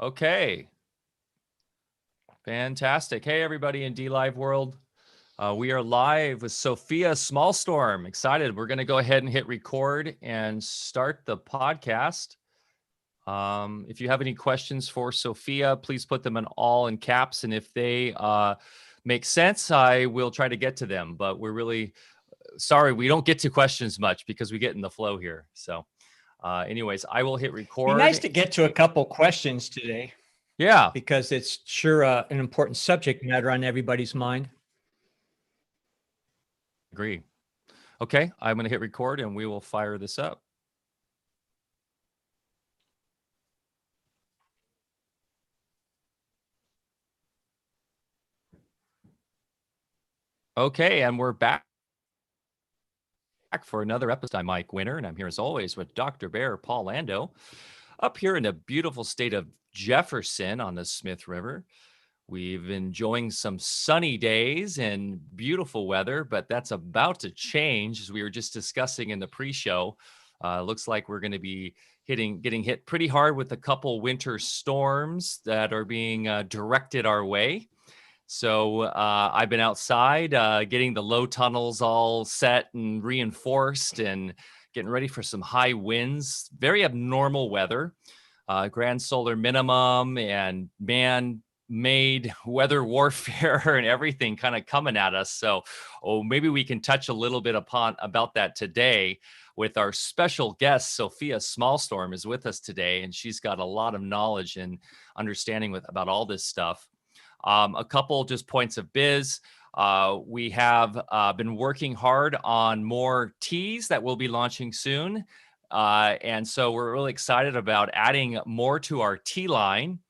Okay. Fantastic. Hey, everybody in DLive world. We are live with Sofia Smallstorm. Excited. We're going to go ahead and hit record and start the podcast. If you have any questions for Sofia, please put them in caps. And if they make sense, I will try to get to them. But we're really sorry we don't get to questions much because we get in the flow here. So anyways, I will hit record. Be nice to get to a couple questions today. Yeah. Because it's sure an important subject matter on everybody's mind. Agree. Okay, I'm going to hit record and we will fire this up. Okay, and we're back for another episode. I'm Mike Winter, and I'm here as always with Dr. Bear Paul Lando, up here in the beautiful state of Jefferson on the Smith River. We've been enjoying some sunny days and beautiful weather, but that's about to change, as we were just discussing in the pre-show. Looks like we're going to be getting hit pretty hard with a couple winter storms that are being directed our way. So I've been outside getting the low tunnels all set and reinforced and getting ready for some high winds, very abnormal weather, grand solar minimum and man-made weather warfare and everything kind of coming at us. So maybe we can touch a little bit about that today with our special guest. Sofia Smallstorm is with us today, and she's got a lot of knowledge and understanding about all this stuff. A couple just points of biz. We have been working hard on more teas that we'll be launching soon. And so we're really excited about adding more to our tea line.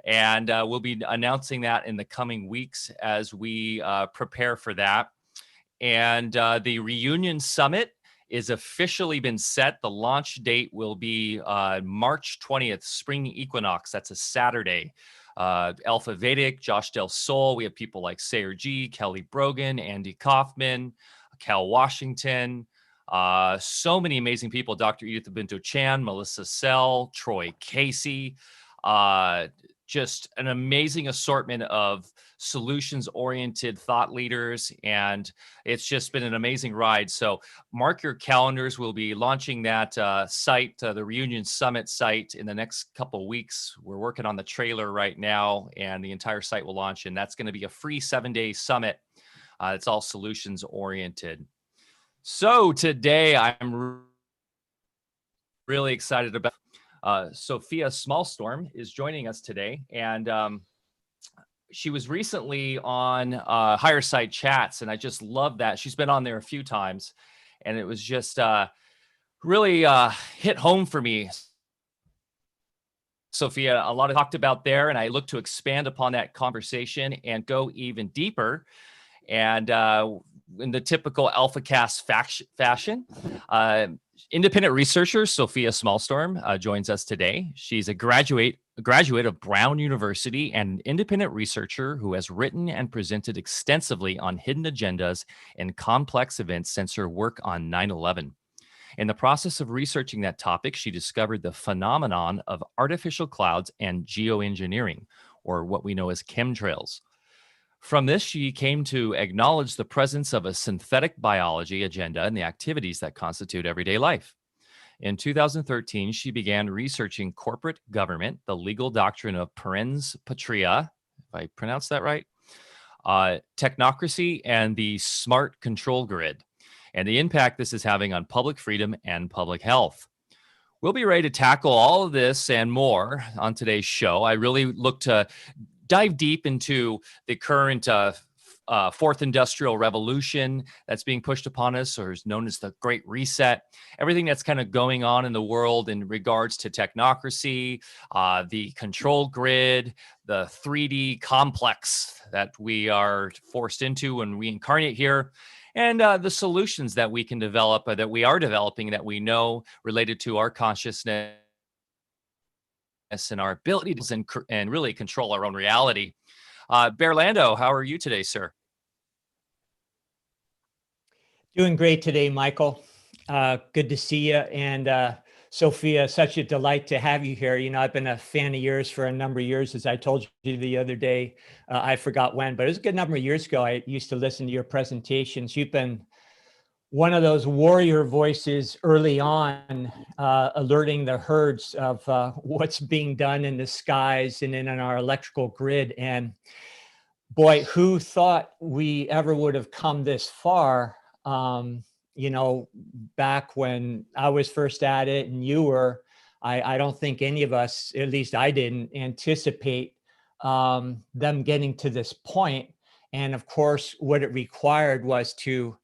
And we'll be announcing that in the coming weeks as we prepare for that. And the Reunion Summit is officially been set. The launch date will be March 20th, spring equinox. That's a Saturday. Alfa Vedic, Josh Del Sol. We have people like Sayer G, Kelly Brogan, Andy Kaufman, Cal Washington. So many amazing people. Dr. Edith Binto Chan, Melissa Sell, Troy Casey. Just an amazing assortment of solutions-oriented thought leaders, and it's just been an amazing ride. So mark your calendars. We'll be launching that site, the Reunion Summit site, in the next couple of weeks. We're working on the trailer right now, and the entire site will launch, and that's going to be a free 7-day summit. It's all solutions-oriented. So today, I'm really excited about Sofia Smallstorm is joining us today, and she was recently on Higher Side Chats, and I just love that. She's been on there a few times, and it was just really hit home for me. Sofia, a lot of talked about there, and I look to expand upon that conversation and go even deeper. And in the typical Alfacast fashion, independent researcher Sofia Smallstorm joins us today. She's a graduate of Brown University and an independent researcher who has written and presented extensively on hidden agendas and complex events since her work on 9/11. In the process of researching that topic, she discovered the phenomenon of artificial clouds and geoengineering, or what we know as chemtrails. From this, she came to acknowledge the presence of a synthetic biology agenda in the activities that constitute everyday life. In 2013, she began researching corporate government, the legal doctrine of parens, patriae, if I pronounce that right, technocracy, and the smart control grid, and the impact this is having on public freedom and public health. We'll be ready to tackle all of this and more on today's show. I really look to dive deep into the current fourth industrial revolution that's being pushed upon us, or is known as the Great Reset. Everything that's kind of going on in the world in regards to technocracy, the control grid, the 3D complex that we are forced into when we incarnate here, and the solutions that we can develop, that we are developing, that we know related to our consciousness and our ability to and really control our own reality. Bear Lando, how are you today, sir? Doing great today, Michael. Good to see you. And Sophia, such a delight to have you here. I've been a fan of yours for a number of years, as I told you the other day. I forgot when, but it was a good number of years ago. I used to listen to your presentations. You've been one of those warrior voices early on, alerting the herds of what's being done in the skies and in our electrical grid. And boy, who thought we ever would have come this far? Back when I was first at it and you were, I don't think any of us, at least I didn't anticipate them getting to this point. And of course, what it required was to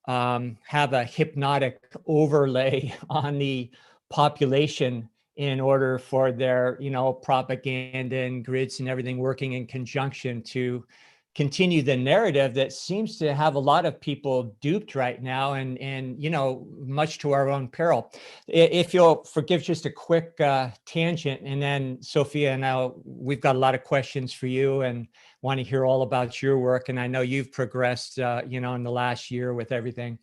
have a hypnotic overlay on the population in order for their, propaganda and grids and everything working in conjunction to continue the narrative that seems to have a lot of people duped right now, and much to our own peril. If you'll forgive just a quick tangent, and then Sophia and I, we've got a lot of questions for you and want to hear all about your work. And I know you've progressed, in the last year with everything.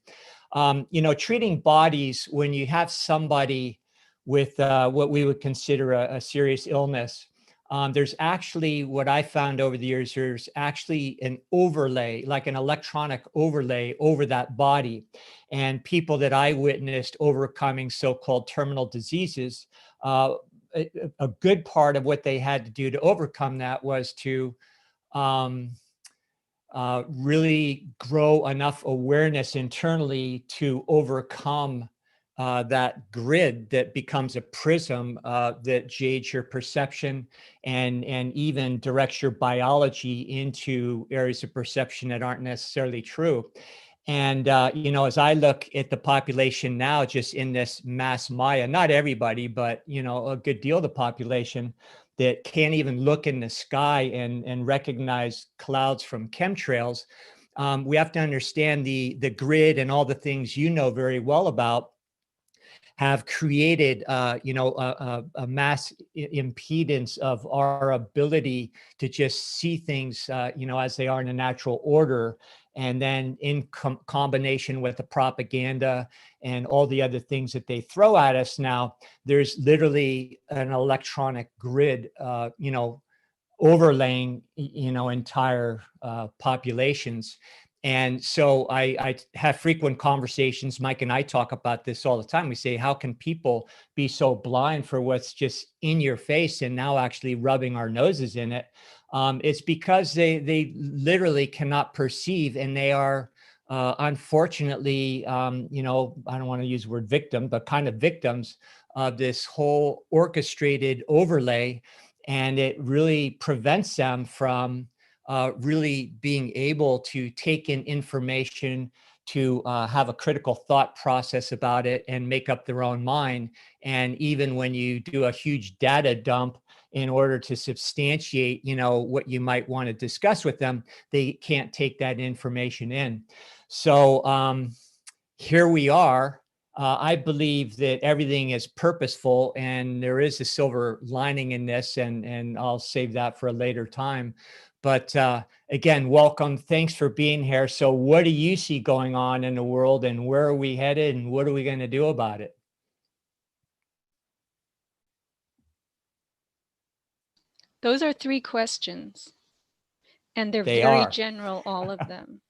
Treating bodies when you have somebody with what we would consider a serious illness. There's actually, what I found over the years, there's actually an overlay, like an electronic overlay over that body. And people that I witnessed overcoming so-called terminal diseases, a good part of what they had to do to overcome that was to really grow enough awareness internally to overcome that grid that becomes a prism that jades your perception and even directs your biology into areas of perception that aren't necessarily true. And, as I look at the population now, just in this mass Maya, not everybody, but, a good deal of the population that can't even look in the sky and recognize clouds from chemtrails. We have to understand the grid and all the things you know very well about have created, a mass impedance of our ability to just see things, as they are in a natural order. And then in combination with the propaganda and all the other things that they throw at us now, there's literally an electronic grid, overlaying, entire populations. And so I have frequent conversations. Mike and I talk about this all the time. We say, how can people be so blind for what's just in your face and now actually rubbing our noses in it? It's because they literally cannot perceive, and they are unfortunately, I don't want to use the word victim, but kind of victims of this whole orchestrated overlay. And it really prevents them from really being able to take in information, to have a critical thought process about it and make up their own mind. And even when you do a huge data dump in order to substantiate, what you might want to discuss with them, they can't take that information in. So here we are. I believe that everything is purposeful, and there is a silver lining in this, and I'll save that for a later time. But again, welcome. Thanks for being here. So what do you see going on in the world, and where are we headed, and what are we going to do about it? Those are 3 questions, and they're They very are. general, all of them.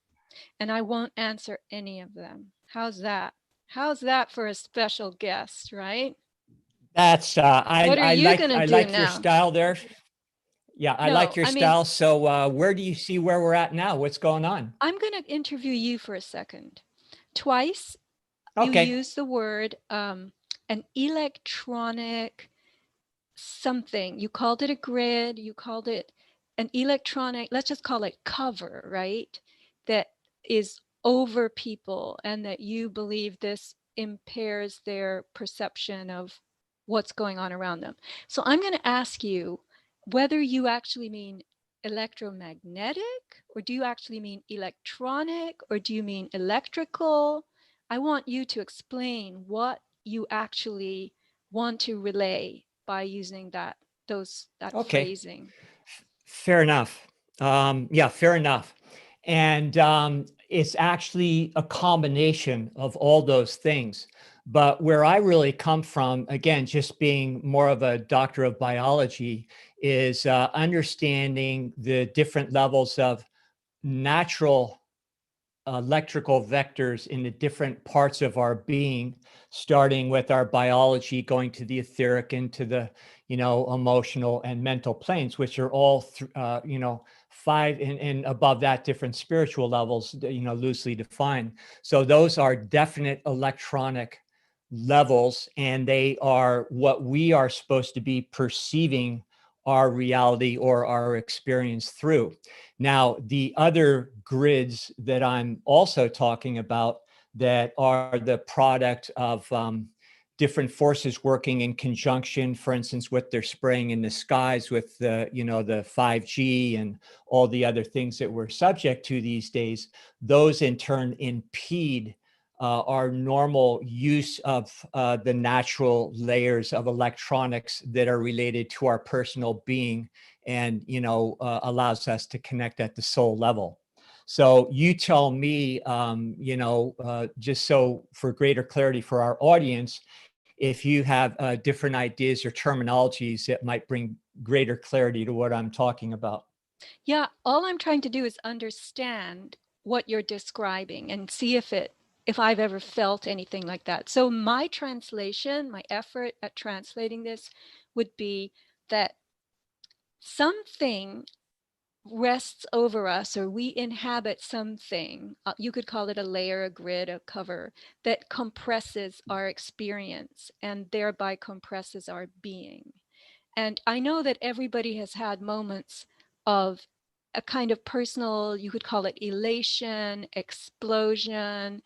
And I won't answer any of them. How's that? How's that for a special guest, right? That's What are you going to do like now? your style there. Yeah, I like your style. So where do you see where we're at now? What's going on? I'm going to interview you for a second. Twice Okay. you use the word an electronic something. You called it a grid. You called it an electronic, let's just call it cover, right? That is over people, and that you believe this impairs their perception of what's going on around them. So I'm going to ask you whether you actually mean electromagnetic, or do you actually mean electronic, or do you mean electrical? I want you to explain what you actually want to relay by using that Okay. phrasing. Fair enough. Yeah, fair enough. And it's actually a combination of all those things. But where I really come from, again, just being more of a doctor of biology, is understanding the different levels of natural electrical vectors in the different parts of our being, starting with our biology, going to the etheric, into the, emotional and mental planes, which are all, five and above that, different spiritual levels, loosely defined. So those are definite electronic levels, and they are what we are supposed to be perceiving our reality or our experience through. Now, the other grids that I'm also talking about that are the product of different forces working in conjunction, for instance, what they're spraying in the skies with the 5G and all the other things that we're subject to these days, those in turn impede our normal use of the natural layers of electronics that are related to our personal being, and allows us to connect at the soul level. So you tell me, just so for greater clarity for our audience, if you have different ideas or terminologies that might bring greater clarity to what I'm talking about. Yeah, all I'm trying to do is understand what you're describing and see if I've ever felt anything like that. So my translation, my effort at translating this would be that something rests over us, or we inhabit something, you could call it a layer, a grid, a cover, that compresses our experience and thereby compresses our being. And I know that everybody has had moments of a kind of personal, you could call it elation, explosion,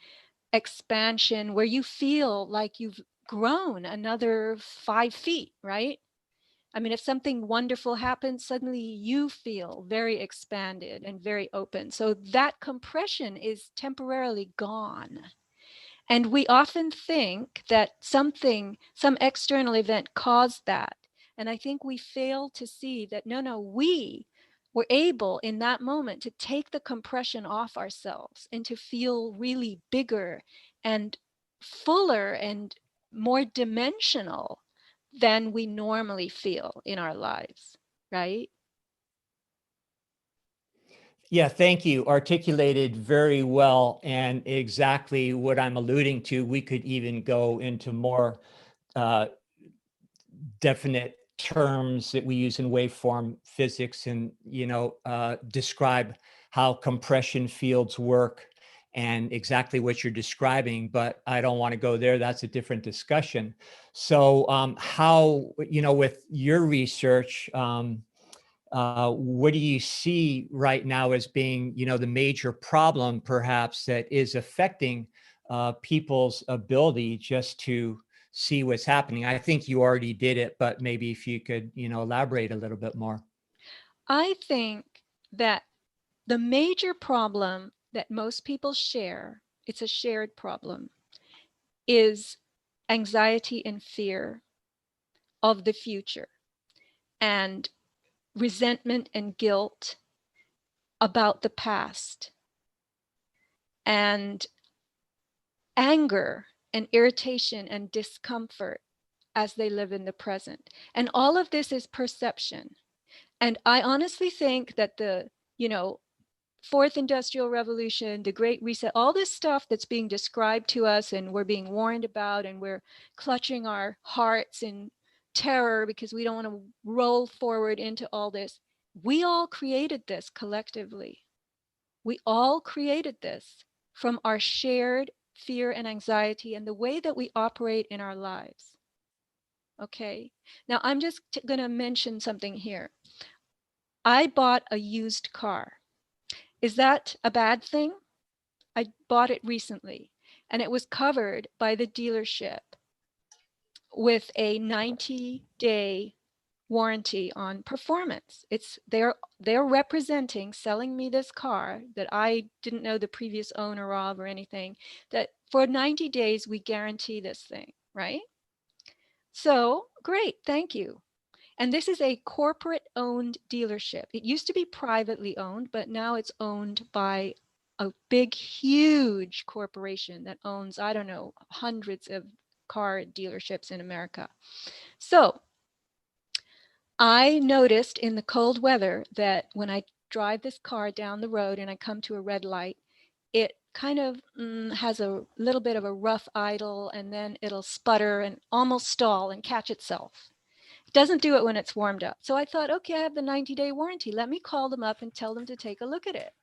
expansion, where you feel like you've grown another 5 feet, right? I mean, if something wonderful happens, suddenly you feel very expanded and very open. So that compression is temporarily gone. And we often think that some external event caused that. And I think we fail to see that, no, we were able in that moment to take the compression off ourselves and to feel really bigger and fuller and more dimensional than we normally feel in our lives, right? Yeah, thank you. Articulated very well, and exactly what I'm alluding to. We could even go into more uh, definite terms that we use in waveform physics, and describe how compression fields work and exactly what you're describing, but I don't want to go there. That's a different discussion. So how, with your research, what do you see right now as being, the major problem perhaps that is affecting people's ability just to see what's happening? I think you already did it, but maybe if you could, elaborate a little bit more. I think that the major problem that most people share, it's a shared problem, is anxiety and fear of the future, and resentment and guilt about the past, and anger and irritation and discomfort as they live in the present. And all of this is perception. And I honestly think that the, fourth industrial revolution, the Great Reset, all this stuff that's being described to us and we're being warned about, and we're clutching our hearts in terror because we don't want to roll forward into all this. We all created this collectively. We all created this from our shared fear and anxiety and the way that we operate in our lives. Okay. Now I'm just going to mention something here. I bought a used car. Is that a bad thing? I bought it recently, and it was covered by the dealership with a 90-day warranty on performance. They're representing, selling me this car that I didn't know the previous owner of or anything, that for 90 days we guarantee this thing, right? So great, thank you. And this is a corporate owned dealership. It used to be privately owned, but now it's owned by a big, huge corporation that owns, I don't know, hundreds of car dealerships in America. So I noticed in the cold weather that when I drive this car down the road and I come to a red light, it kind of has a little bit of a rough idle, and then it'll sputter and almost stall and catch itself. It doesn't do it when it's warmed up. So I thought, okay, I have the 90-day warranty. Let me call them up and tell them to take a look at it.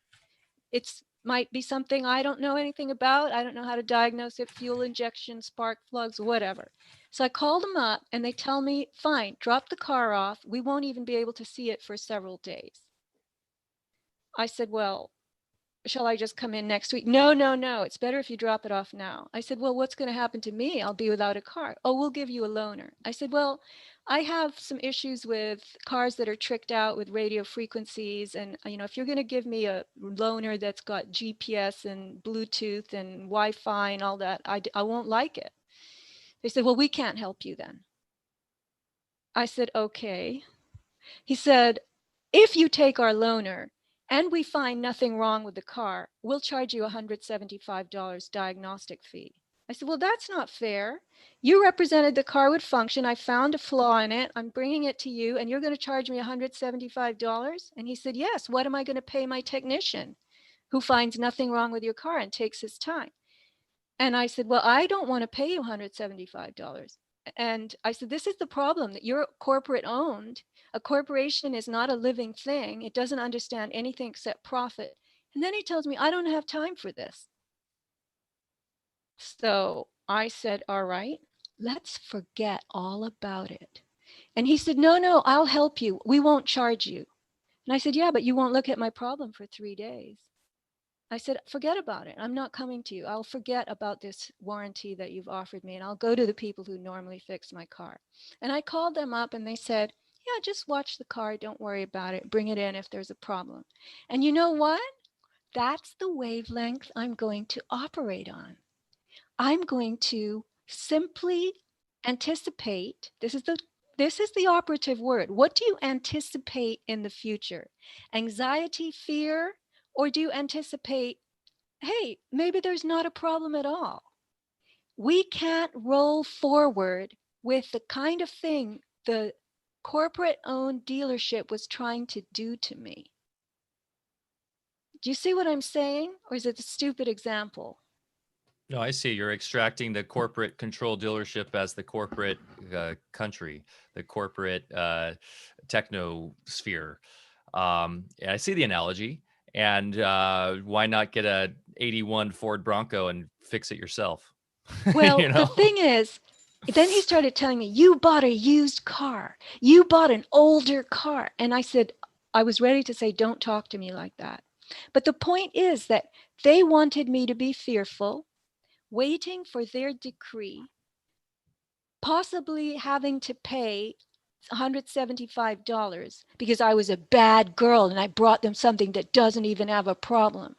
It's might be something I don't know anything about. I don't know how to diagnose it, fuel injection, spark plugs, whatever. So I called them up and they tell me, fine, drop the car off. We won't even be able to see it for several days. I said, well, shall I just come in next week? No, no, no. It's better if you drop it off now. I said, well, what's going to happen to me? I'll be without a car. Oh, we'll give you a loaner. I said, well, I have some issues with cars that are tricked out with radio frequencies. And, if you're going to give me a loaner that's got GPS and Bluetooth and Wi-Fi and all that, I won't like it. They said, well, we can't help you then. I said, okay. He said, if you take our loaner and we find nothing wrong with the car, we'll charge you $175 diagnostic fee. I said, well, that's not fair. You represented the car would function. I found a flaw in it. I'm bringing it to you and you're going to charge me $175? And he said, yes. What am I going to pay my technician who finds nothing wrong with your car and takes his time? And I said, well, I don't want to pay you $175. And I said, this is the problem, that you're corporate owned. A corporation is not a living thing. It doesn't understand anything except profit. And then he tells me, I don't have time for this. So I said, all right, let's forget all about it. And he said, no, no, I'll help you. We won't charge you. And I said, yeah, but you won't look at my problem for 3 days. I said, forget about it. I'm not coming to you. I'll forget about this warranty that you've offered me, and I'll go to the people who normally fix my car. And I called them up and they said, yeah, just watch the car. Don't worry about it. Bring it in if there's a problem. And you know what? That's the wavelength I'm going to operate on. I'm going to simply anticipate. This is the operative word. What do you anticipate in the future? Anxiety, fear? Or do you anticipate, hey, maybe there's not a problem at all? We can't roll forward with the kind of thing the corporate-owned dealership was trying to do to me. Do you see what I'm saying? Or is it a stupid example? No, I see. You're extracting the corporate control dealership as the corporate country, the corporate technosphere. I see the analogy. And why not get a 81 Ford Bronco and fix it yourself? Well, the thing is, then he started telling me, you bought a used car. You bought an older car. And I said, I was ready to say, don't talk to me like that. But the point is that they wanted me to be fearful, waiting for their decree, possibly having to pay $175 because I was a bad girl and I brought them something that doesn't even have a problem.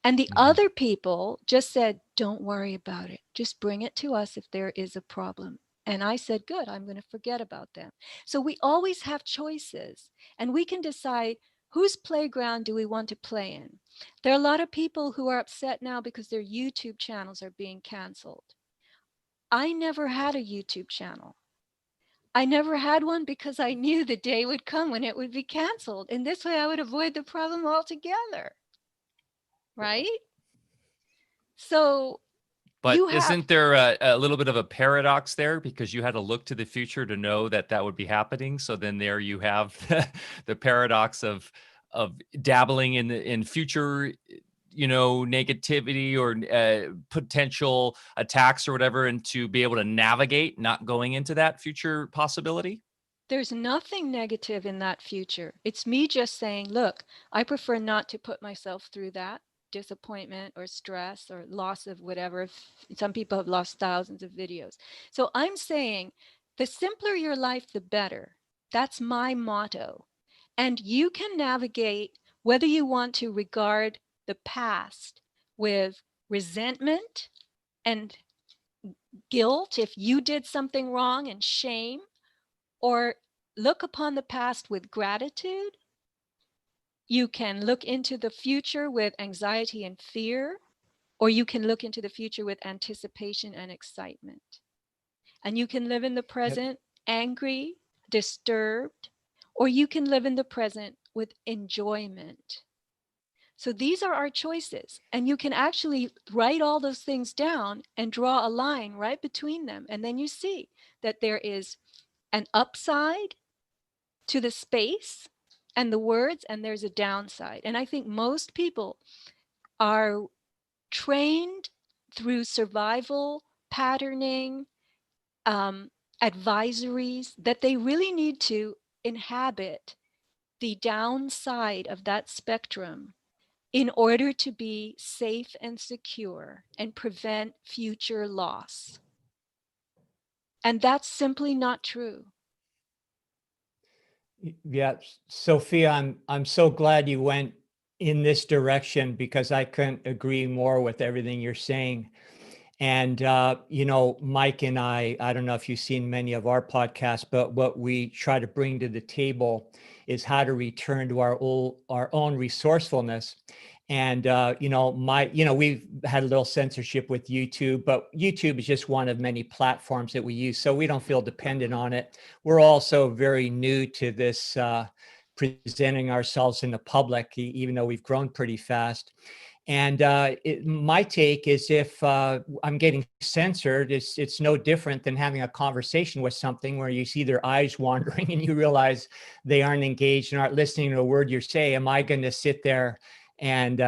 And the other people just said, don't worry about it. Just bring it to us if there is a problem. And I said, good, I'm going to forget about them. So we always have choices and we can decide whose playground do we want to play in. There are a lot of people who are upset now because their YouTube channels are being canceled. I never had a YouTube channel. I never had one because I knew the day would come when it would be canceled. And this way I would avoid the problem altogether. Right? So but isn't there a little bit of a paradox there, because you had to look to the future to know that that would be happening? So then there you have the paradox of dabbling in future, negativity or potential attacks or whatever, and to be able to navigate not going into that future possibility. There's nothing negative in that future. It's me just saying, look, I prefer not to put myself through that disappointment or stress or loss of whatever. Some people have lost thousands of videos. So I'm saying the simpler your life, the better. That's my motto. And you can navigate whether you want to regard the past with resentment and guilt if you did something wrong and shame, or look upon the past with gratitude. You can look into the future with anxiety and fear, or you can look into the future with anticipation and excitement. And you can live in the present angry, disturbed, or you can live in the present with enjoyment. So these are our choices. And you can actually write all those things down and draw a line right between them. And then you see that there is an upside to the space and the words, and there's a downside. And I think most people are trained through survival, patterning, advisories, that they really need to inhabit the downside of that spectrum in order to be safe and secure and prevent future loss. And that's simply not true. Yeah, Sophia, I'm so glad you went in this direction, because I couldn't agree more with everything you're saying. And Mike and I don't know if you've seen many of our podcasts, but what we try to bring to the table is how to return to our own resourcefulness. And we've had a little censorship with YouTube, but YouTube is just one of many platforms that we use, so we don't feel dependent on it. We're also very new to this presenting ourselves in the public, even though we've grown pretty fast. And my take is, if I'm getting censored, it's no different than having a conversation with something where you see their eyes wandering and you realize they aren't engaged and aren't listening to a word you say. Am I going to sit there and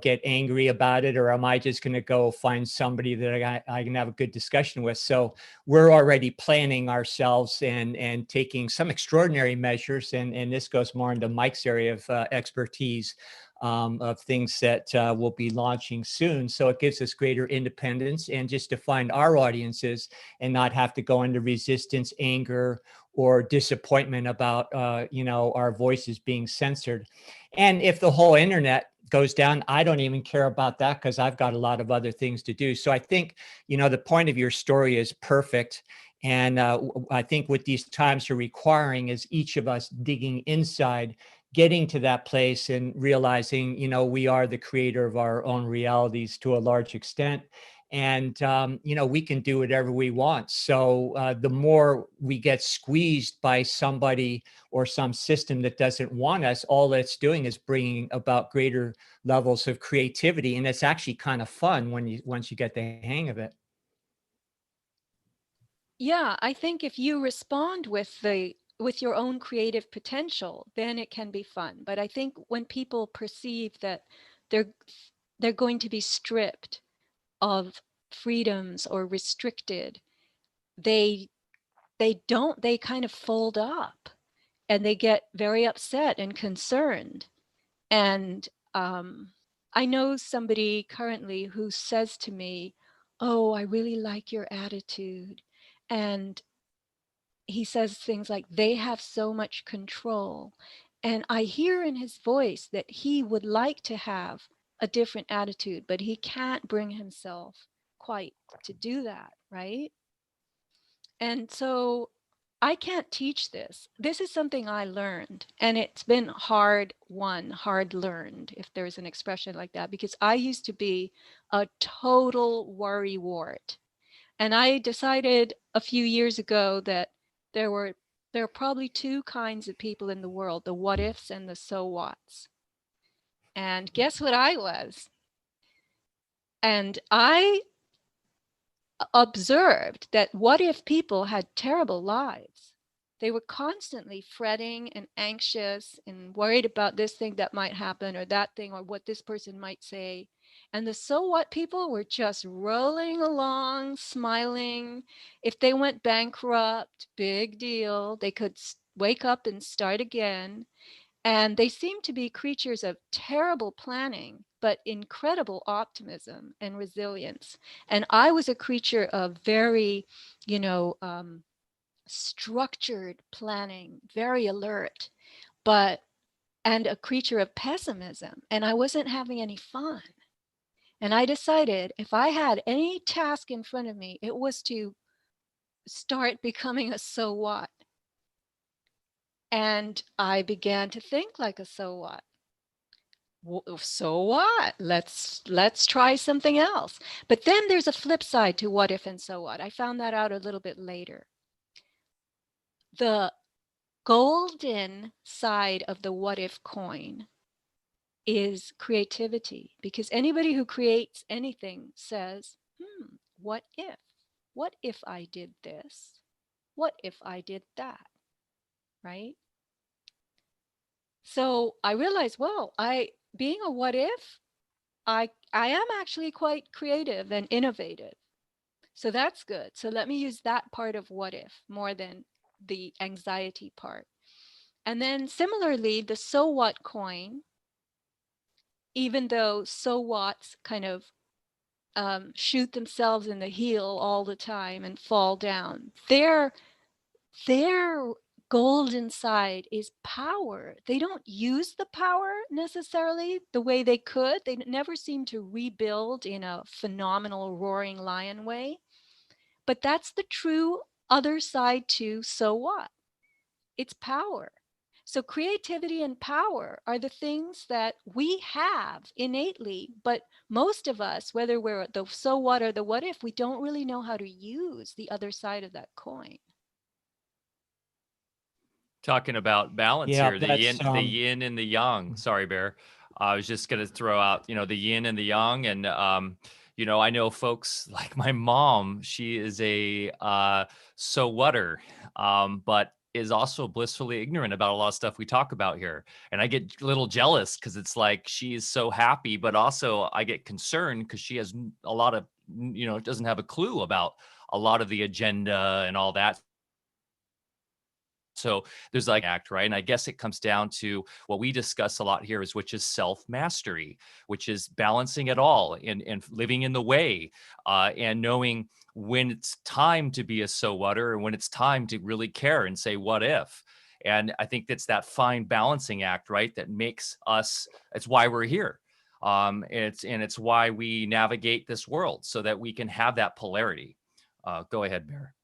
get angry about it, or am I just going to go find somebody that I can have a good discussion with? So we're already planning ourselves and taking some extraordinary measures, and this goes more into Mike's area of expertise, of things that we'll be launching soon. So it gives us greater independence, and just to find our audiences and not have to go into resistance, anger, or disappointment about our voices being censored. And if the whole internet goes down, I don't even care about that, because I've got a lot of other things to do. So I think the point of your story is perfect. And I think what these times are requiring is each of us digging inside, getting to that place and realizing, we are the creator of our own realities to a large extent. And, we can do whatever we want. So the more we get squeezed by somebody or some system that doesn't want us, all that's doing is bringing about greater levels of creativity. And it's actually kind of fun once you get the hang of it. Yeah, I think if you respond with your own creative potential, then it can be fun. But I think when people perceive that they're going to be stripped of freedoms or restricted, they kind of fold up, and they get very upset and concerned. And I know somebody currently who says to me, "Oh, I really like your attitude." And he says things like, "They have so much control." And I hear in his voice that he would like to have a different attitude, but he can't bring himself quite to do that, right? And so I can't teach this. This is something I learned, and it's been hard won, hard learned, if there's an expression like that, because I used to be a total worrywart. And I decided a few years ago that there are probably two kinds of people in the world: the what ifs and the so whats. And guess what I was? And I observed that what if people had terrible lives? They were constantly fretting and anxious and worried about this thing that might happen, or that thing, or what this person might say. And the so what people were just rolling along, smiling. If they went bankrupt, big deal. They could wake up and start again. And they seem to be creatures of terrible planning, but incredible optimism and resilience. And I was a creature of very, structured planning, very alert, and a creature of pessimism. And I wasn't having any fun. And I decided if I had any task in front of me, it was to start becoming a so what. And I began to think like a so what. So what? Let's try something else. But then there's a flip side to what if and so what. I found that out a little bit later. The golden side of the what if coin is creativity, because anybody who creates anything says, what if? What if I did this? What if I did that? Right? So I realized, well, being a what if, I am actually quite creative and innovative. So that's good. So let me use that part of what if more than the anxiety part. And then similarly, the so what coin, even though so what's kind of shoot themselves in the heel all the time and fall down, their golden side is power. They don't use the power necessarily the way they could. They never seem to rebuild in a phenomenal roaring lion way. But that's the true other side to so what? It's power. So creativity and power are the things that we have innately, but most of us, whether we're the so what or the what if, we don't really know how to use the other side of that coin. Talking about balance Yeah, here, that's the yin and the yang. Sorry, Bear. I was just going to throw out, the yin and the yang. And, I know folks like my mom, she is a so whatter, but is also blissfully ignorant about a lot of stuff we talk about here. And I get a little jealous because it's like she is so happy, but also I get concerned because she has a lot of, doesn't have a clue about a lot of the agenda and all that. So there's like act, right? And I guess it comes down to what we discuss a lot here is, which is self-mastery, which is balancing it all and living in the way and knowing when it's time to be a so whatter and when it's time to really care and say, what if? And I think that's that fine balancing act, right? That makes us, it's why we're here. It's why we navigate this world so that we can have that polarity. Go ahead, Bear.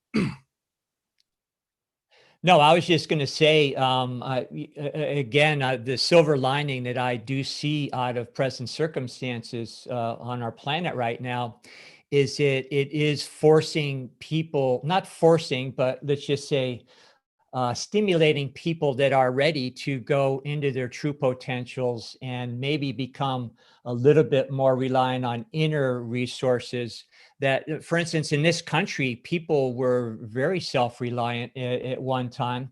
No, I was just going to say, again, the silver lining that I do see out of present circumstances on our planet right now is it is forcing people, not forcing, but let's just say stimulating people that are ready to go into their true potentials and maybe become a little bit more reliant on inner resources. That, for instance, in this country, people were very self-reliant at one time.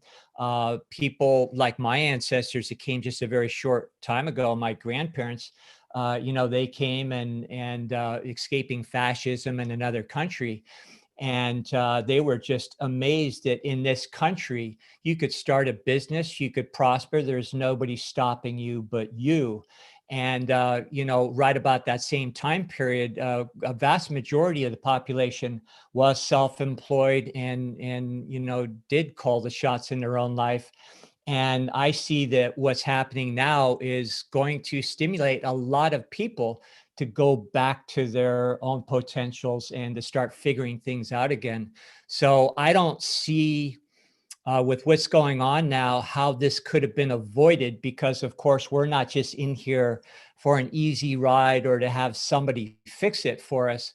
People like my ancestors that came just a very short time ago, my grandparents, they came and escaping fascism in another country. And they were just amazed that in this country, you could start a business, you could prosper. There's nobody stopping you but you. And, right about that same time period, a vast majority of the population was self-employed and did call the shots in their own life. And I see that what's happening now is going to stimulate a lot of people to go back to their own potentials and to start figuring things out again. So I don't see with what's going on now, how this could have been avoided, because of course, we're not just in here for an easy ride or to have somebody fix it for us.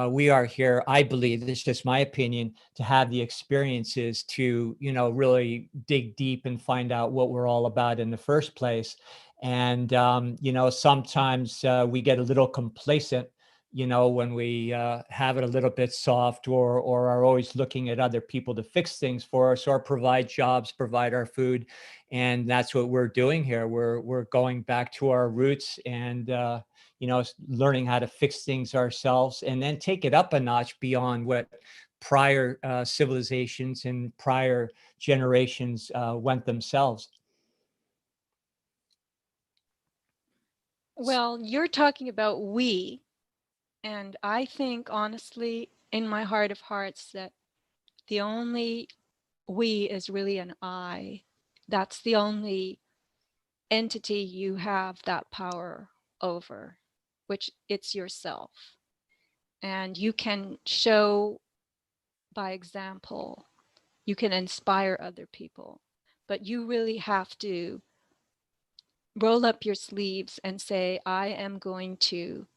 We are here, I believe, this is just my opinion, to have the experiences to, really dig deep and find out what we're all about in the first place. And, sometimes we get a little complacent, when we have it a little bit soft or are always looking at other people to fix things for us or provide jobs, provide our food. And that's what we're doing here. We're going back to our roots and, learning how to fix things ourselves and then take it up a notch beyond what prior civilizations and prior generations went themselves. Well, you're talking about we, and I think honestly, in my heart of hearts, that the only we is really an I. That's the only entity you have that power over, which it's yourself. And you can show by example, you can inspire other people, but you really have to roll up your sleeves and say, I am going to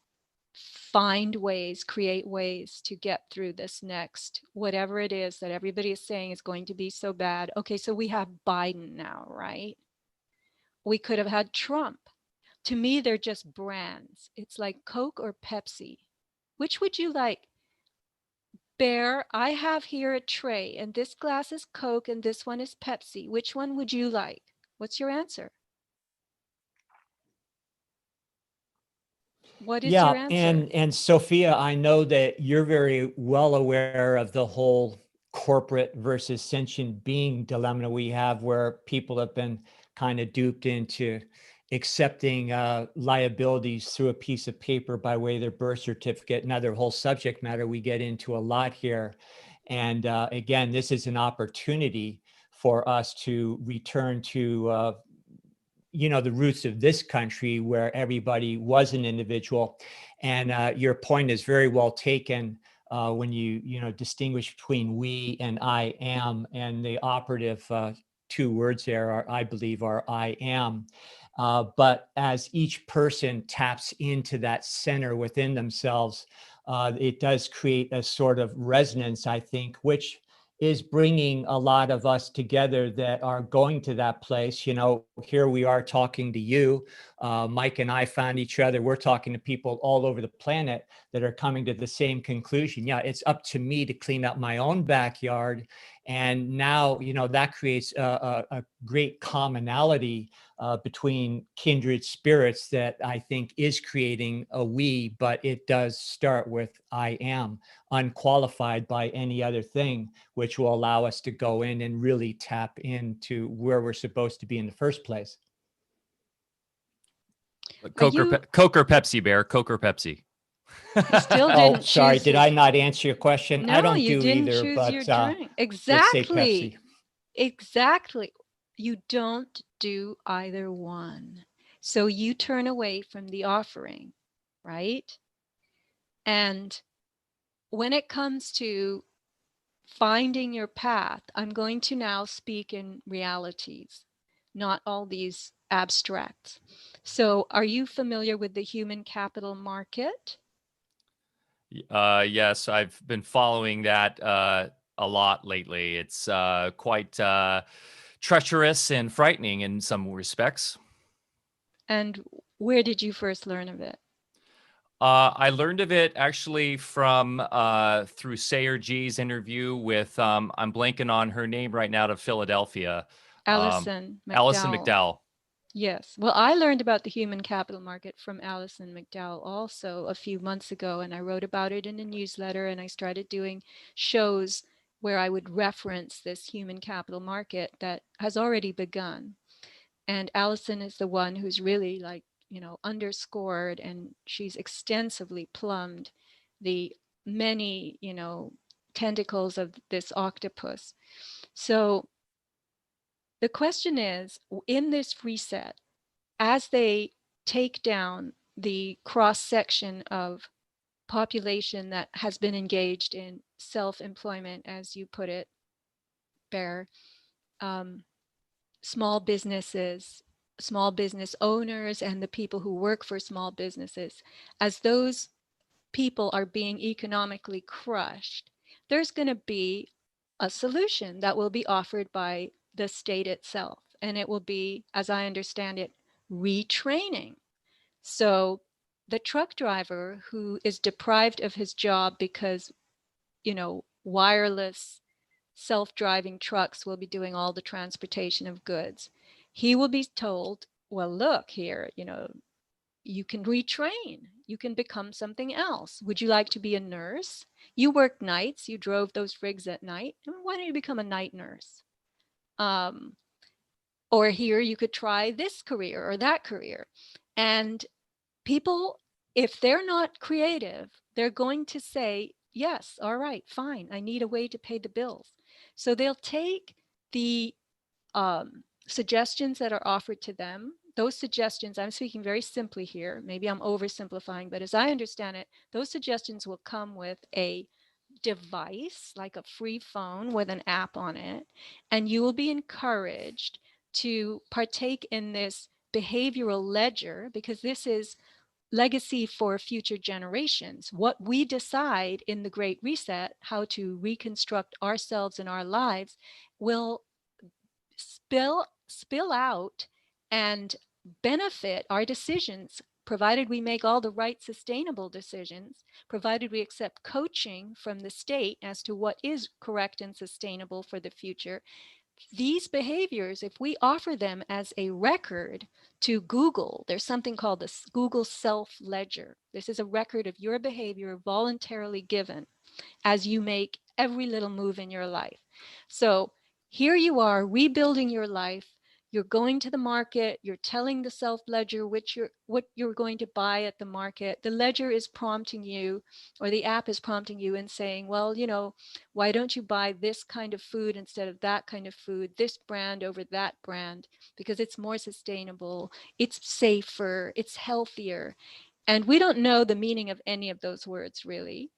find ways, create ways to get through this next, whatever it is that everybody is saying is going to be so bad. Okay, so we have Biden now, right? We could have had Trump. To me, they're just brands. It's like Coke or Pepsi. Which would you like? Bear, I have here a tray, and this glass is Coke and this one is Pepsi. Which one would you like? What's your answer? What is your Yeah, answer? and Sophia, I know that you're very well aware of the whole corporate versus sentient being dilemma we have, where people have been kind of duped into accepting liabilities through a piece of paper by way of their birth certificate. Another whole subject matter we get into a lot here. And again, this is an opportunity for us to return to the roots of this country, where everybody was an individual. And your point is very well taken when you distinguish between we and I am, and the operative two words there are, I believe, are I am. But as each person taps into that center within themselves, it does create a sort of resonance, I think, which is bringing a lot of us together that are going to that place. Here we are talking to you. Mike and I found each other. We're talking to people all over the planet that are coming to the same conclusion. Yeah, it's up to me to clean up my own backyard. And now, that creates a great commonality between kindred spirits that I think is creating a we, but it does start with I am, unqualified by any other thing, which will allow us to go in and really tap into where we're supposed to be in the first place. Coke or Pepsi, Bear? Coke or Pepsi? You still Oh, didn't sorry. choose Did I not answer your question? I No, don't you do didn't either, choose your but drink. let's say Pepsi. Exactly. You don't do either one. So you turn away from the offering, right? And when it comes to finding your path, I'm going to now speak in realities, not all these abstracts. So are you familiar with the human capital market? Yes, I've been following that a lot lately. It's quite treacherous and frightening in some respects. And where did you first learn of it? I learned of it actually from through Sayer G's interview with I'm blanking on her name right now, to Philadelphia. Alison Alison McDowell. McDowell. Yes. Well, I learned about the human capital market from Alison McDowell also a few months ago, and I wrote about it in a newsletter, and I started doing shows where I would reference this human capital market that has already begun. And Alison is the one who's really underscored, and she's extensively plumbed the many, tentacles of this octopus. So the question is, in this reset, as they take down the cross section of population that has been engaged in self-employment, as you put it, Bear, small businesses, small business owners, and the people who work for small businesses, as those people are being economically crushed, there's going to be a solution that will be offered by the state itself. And it will be, as I understand it, retraining. So the truck driver who is deprived of his job because, wireless self-driving trucks will be doing all the transportation of goods, he will be told, well, look here, you can retrain, you can become something else. Would you like to be a nurse? You worked nights, you drove those rigs at night. Why don't you become a night nurse? Or here you could try this career or that career. And people, if they're not creative, they're going to say, yes, all right, fine, I need a way to pay the bills. So they'll take the suggestions that are offered to them. Those suggestions, I'm speaking very simply here, maybe I'm oversimplifying, but as I understand it, those suggestions will come with a device, like a free phone with an app on it, and you will be encouraged to partake in this behavioral ledger, because this is legacy for future generations. What we decide in the Great Reset, how to reconstruct ourselves and our lives, will spill out and benefit our decisions, provided we make all the right sustainable decisions, provided we accept coaching from the state as to what is correct and sustainable for the future. These behaviors, if we offer them as a record to Google, there's something called the Google Self-Ledger. This is a record of your behavior voluntarily given as you make every little move in your life. So here you are rebuilding your life. You're going to the market, you're telling the self-ledger what you're going to buy at the market. The ledger is prompting you, or the app is prompting you and saying, well, you know, why don't you buy this kind of food instead of that kind of food, this brand over that brand, because it's more sustainable, it's safer, it's healthier. And we don't know the meaning of any of those words really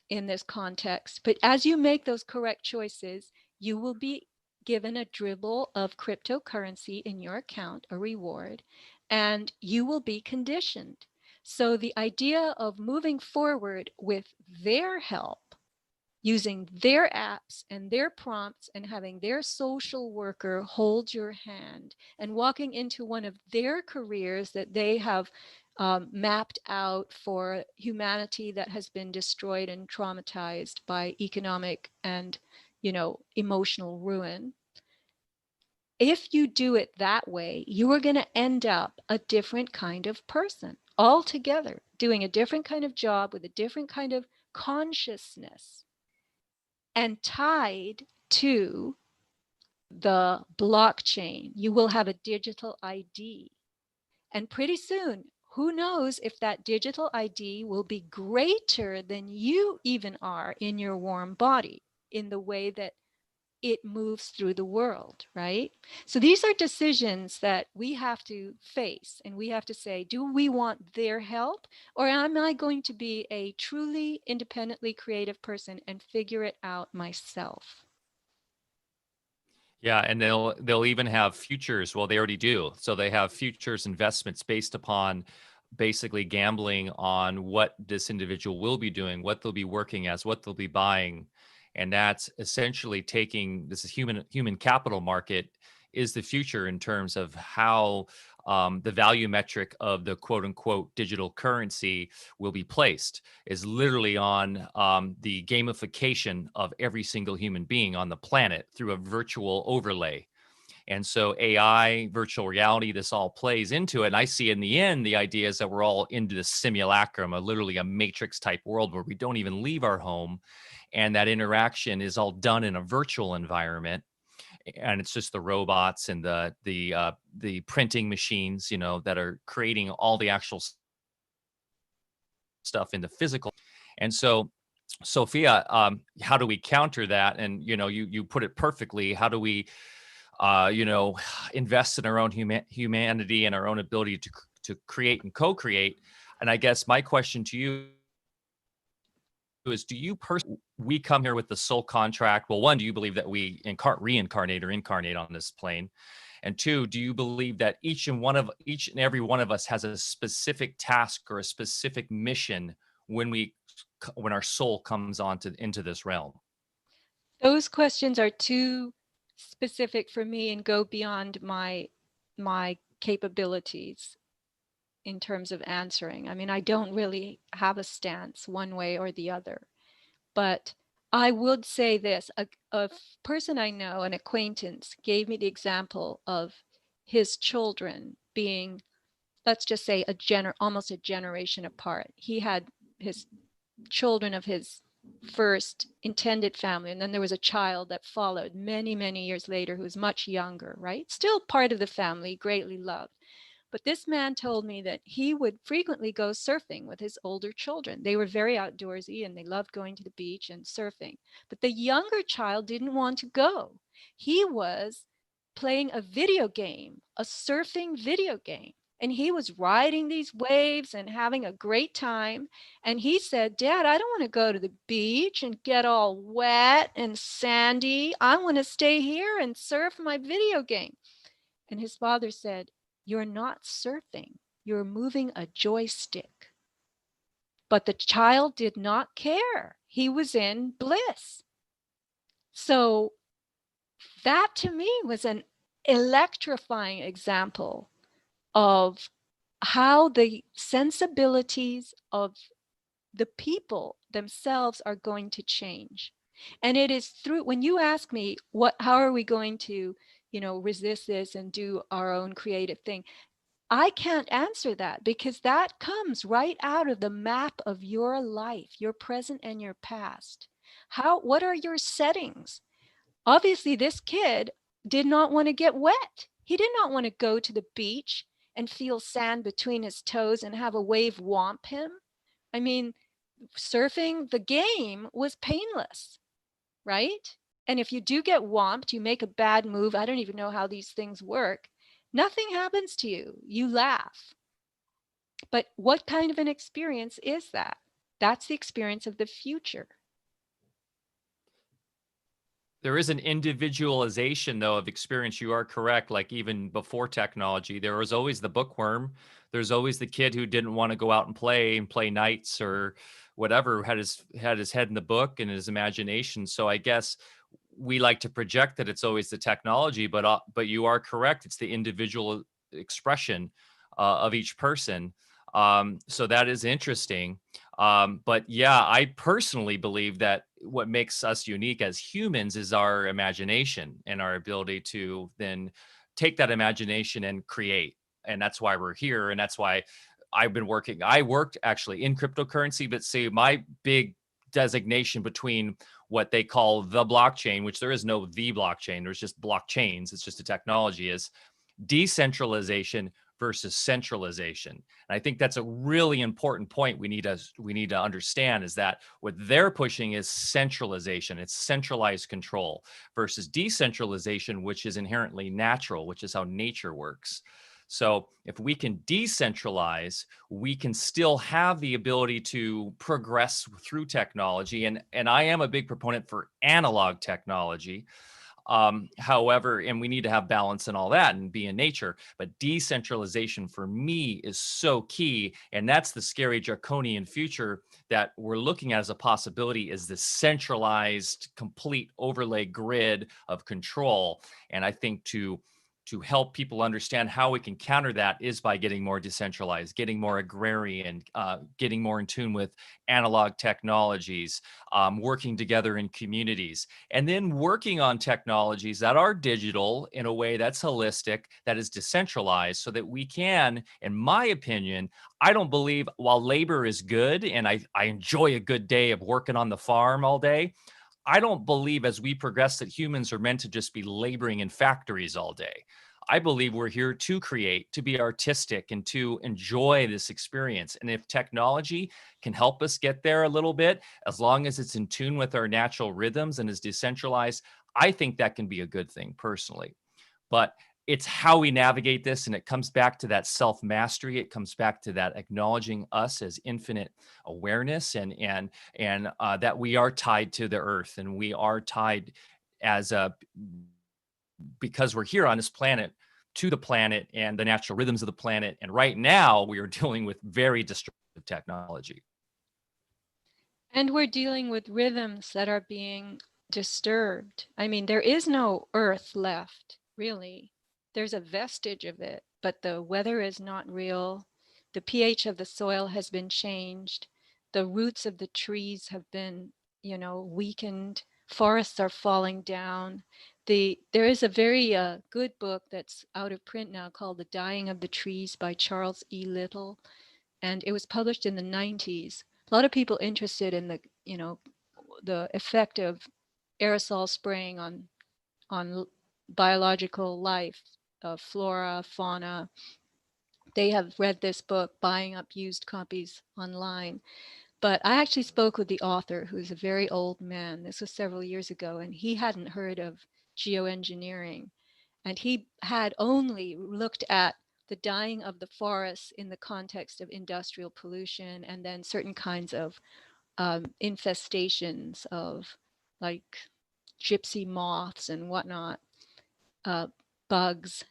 in this context. But as you make those correct choices, you will be given a dribble of cryptocurrency in your account, a reward, and you will be conditioned. So the idea of moving forward with their help, using their apps and their prompts and having their social worker hold your hand and walking into one of their careers that they have mapped out for humanity that has been destroyed and traumatized by economic and, you know, emotional ruin. If you do it that way, you are going to end up a different kind of person altogether, doing a different kind of job with a different kind of consciousness and tied to the blockchain. You will have a digital ID. And pretty soon, who knows if that digital ID will be greater than you even are in your warm body in the way that it moves through the world, right? So these are decisions that we have to face, and we have to say, do we want their help, or am I going to be a truly independently creative person and figure it out myself? Yeah, and they'll even have futures. Well, they already do. So they have futures investments based upon basically gambling on what this individual will be doing, what they'll be working as, what they'll be buying. And that's essentially taking this human capital market is the future in terms of how the value metric of the quote unquote digital currency will be placed is literally on the gamification of every single human being on the planet through a virtual overlay. And so AI, virtual reality, this all plays into it. And I see in the end, the idea is that we're all into the simulacrum, literally a matrix type world where we don't even leave our home. And that interaction is all done in a virtual environment. And it's just the robots and the printing machines, you know, that are creating all the actual stuff in the physical. And so, Sophia, how do we counter that? And you know, you put it perfectly. How do we, you know, invest in our own humanity and our own ability to create and co-create? And I guess my question to you is, do you personally, we come here with the soul contract? Well, one, do you believe that we reincarnate or incarnate on this plane? And two, do you believe that each and every one of us has a specific task or a specific mission when our soul comes into this realm? Those questions are too specific for me and go beyond my capabilities in terms of answering. I mean, I don't really have a stance one way or the other. But I would say this, a person I know, an acquaintance, gave me the example of his children being, let's just say, almost a generation apart. He had his children of his first intended family, and then there was a child that followed many, many years later who was much younger, right? Still part of the family, greatly loved. But this man told me that he would frequently go surfing with his older children. They were very outdoorsy and they loved going to the beach and surfing. But the younger child didn't want to go. He was playing a video game, a surfing video game. And he was riding these waves and having a great time. And he said, Dad, I don't want to go to the beach and get all wet and sandy. I want to stay here and surf my video game. And his father said, You're not surfing, you're moving a joystick. But the child did not care. He was in bliss. So that to me was an electrifying example of how the sensibilities of the people themselves are going to change. And it is through, when you ask me how are we going to, resist this and do our own creative thing, I can't answer that, because that comes right out of the map of your life, your present and your past. What are your settings? Obviously, this kid did not want to get wet. He did not want to go to the beach and feel sand between his toes and have a wave whomp him. I mean, surfing, the game was painless, right? And if you do get whomped, you make a bad move. I don't even know how these things work. Nothing happens to you. You laugh. But what kind of an experience is that? That's the experience of the future. There is an individualization, though, of experience. You are correct. Like even before technology, there was always the bookworm. There's always the kid who didn't want to go out and play nights or whatever, had his head in the book and his imagination. So I guess we like to project that it's always the technology, but you are correct. It's the individual expression of each person. So that is interesting. But yeah, I personally believe that what makes us unique as humans is our imagination and our ability to then take that imagination and create. And that's why we're here. And that's why I worked actually in cryptocurrency, but say my big designation between what they call the blockchain, which there is no the blockchain, there's just blockchains, it's just a technology, is decentralization versus centralization. And I think that's a really important point we need to understand, is that what they're pushing is centralization. It's centralized control versus decentralization, which is inherently natural, which is how nature works. So if we can decentralize, we can still have the ability to progress through technology. And I am a big proponent for analog technology. However, and we need to have balance and all that and be in nature, but decentralization for me is so key. And that's the scary draconian future that we're looking at as a possibility, is the centralized, complete overlay grid of control. And I think to help people understand how we can counter that is by getting more decentralized, getting more agrarian, getting more in tune with analog technologies, working together in communities, and then working on technologies that are digital in a way that's holistic, that is decentralized, so that we can, in my opinion, I don't believe, while labor is good and I enjoy a good day of working on the farm all day, I don't believe as we progress that humans are meant to just be laboring in factories all day. I believe we're here to create, to be artistic, and to enjoy this experience. And if technology can help us get there a little bit, as long as it's in tune with our natural rhythms and is decentralized, I think that can be a good thing personally. But it's how we navigate this, and it comes back to that self-mastery. It comes back to that acknowledging us as infinite awareness, and that we are tied to the earth, and we are tied as a, because we're here on this planet, to the planet and the natural rhythms of the planet. And right now we are dealing with very destructive technology. And we're dealing with rhythms that are being disturbed. I mean, there is no earth left, really. There's a vestige of it, but the weather is not real. The pH of the soil has been changed. The roots of the trees have been, weakened. Forests are falling down. There is a very good book that's out of print now called The Dying of the Trees by Charles E. Little, and it was published in the 90s. A lot of people interested in the effect of aerosol spraying on biological life, flora, fauna. They have read this book, buying up used copies online. But I actually spoke with the author, who's a very old man. This was several years ago, and he hadn't heard of geoengineering. And he had only looked at the dying of the forests in the context of industrial pollution, and then certain kinds of infestations of, like, gypsy moths and whatnot, bugs.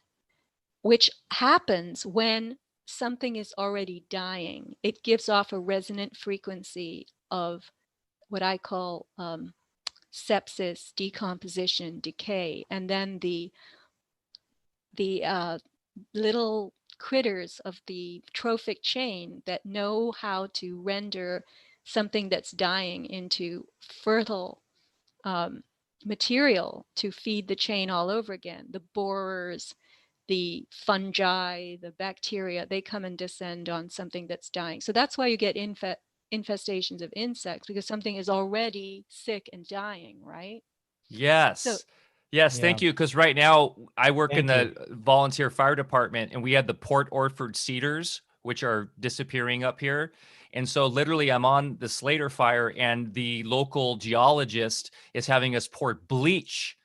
which happens when something is already dying. It gives off a resonant frequency of what I call sepsis, decomposition, decay, and then the little critters of the trophic chain that know how to render something that's dying into fertile material to feed the chain all over again. The borers, the fungi, the bacteria, they come and descend on something that's dying. So that's why you get infestations of insects, because something is already sick and dying, right? So Yes. Yes, Yeah. thank you. Because right now I work in Thank the volunteer fire department, and we had the Port Orford cedars, which are disappearing up here. And so literally I'm on the Slater fire, and the local geologist is having us pour bleach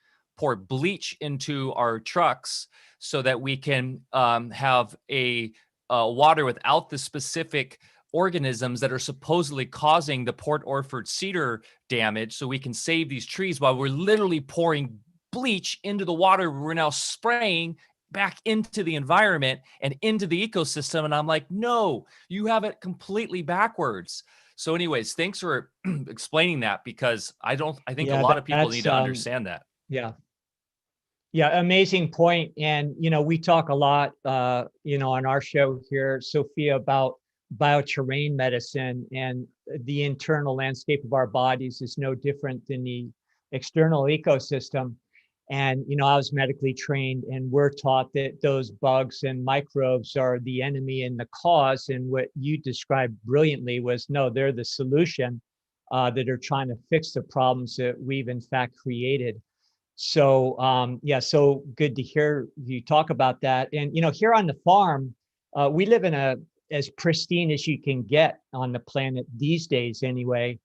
into our trucks so that we can have a water without the specific organisms that are supposedly causing the Port Orford cedar damage, so we can save these trees, while we're literally pouring bleach into the water we're now spraying back into the environment and into the ecosystem. And I'm like, no, you have it completely backwards. So anyways, thanks for explaining that, because I think a Yeah, lot of people need that's to understand that. yeah. Yeah, amazing point. And, we talk a lot, on our show here, Sophia, about bioterrain medicine, and the internal landscape of our bodies is no different than the external ecosystem. And, I was medically trained, and we're taught that those bugs and microbes are the enemy and the cause. And what you described brilliantly was, no, they're the solution, that are trying to fix the problems that we've in fact created. So yeah, so good to hear you talk about that. And here on the farm, we live in a as pristine as you can get on the planet these days, anyway.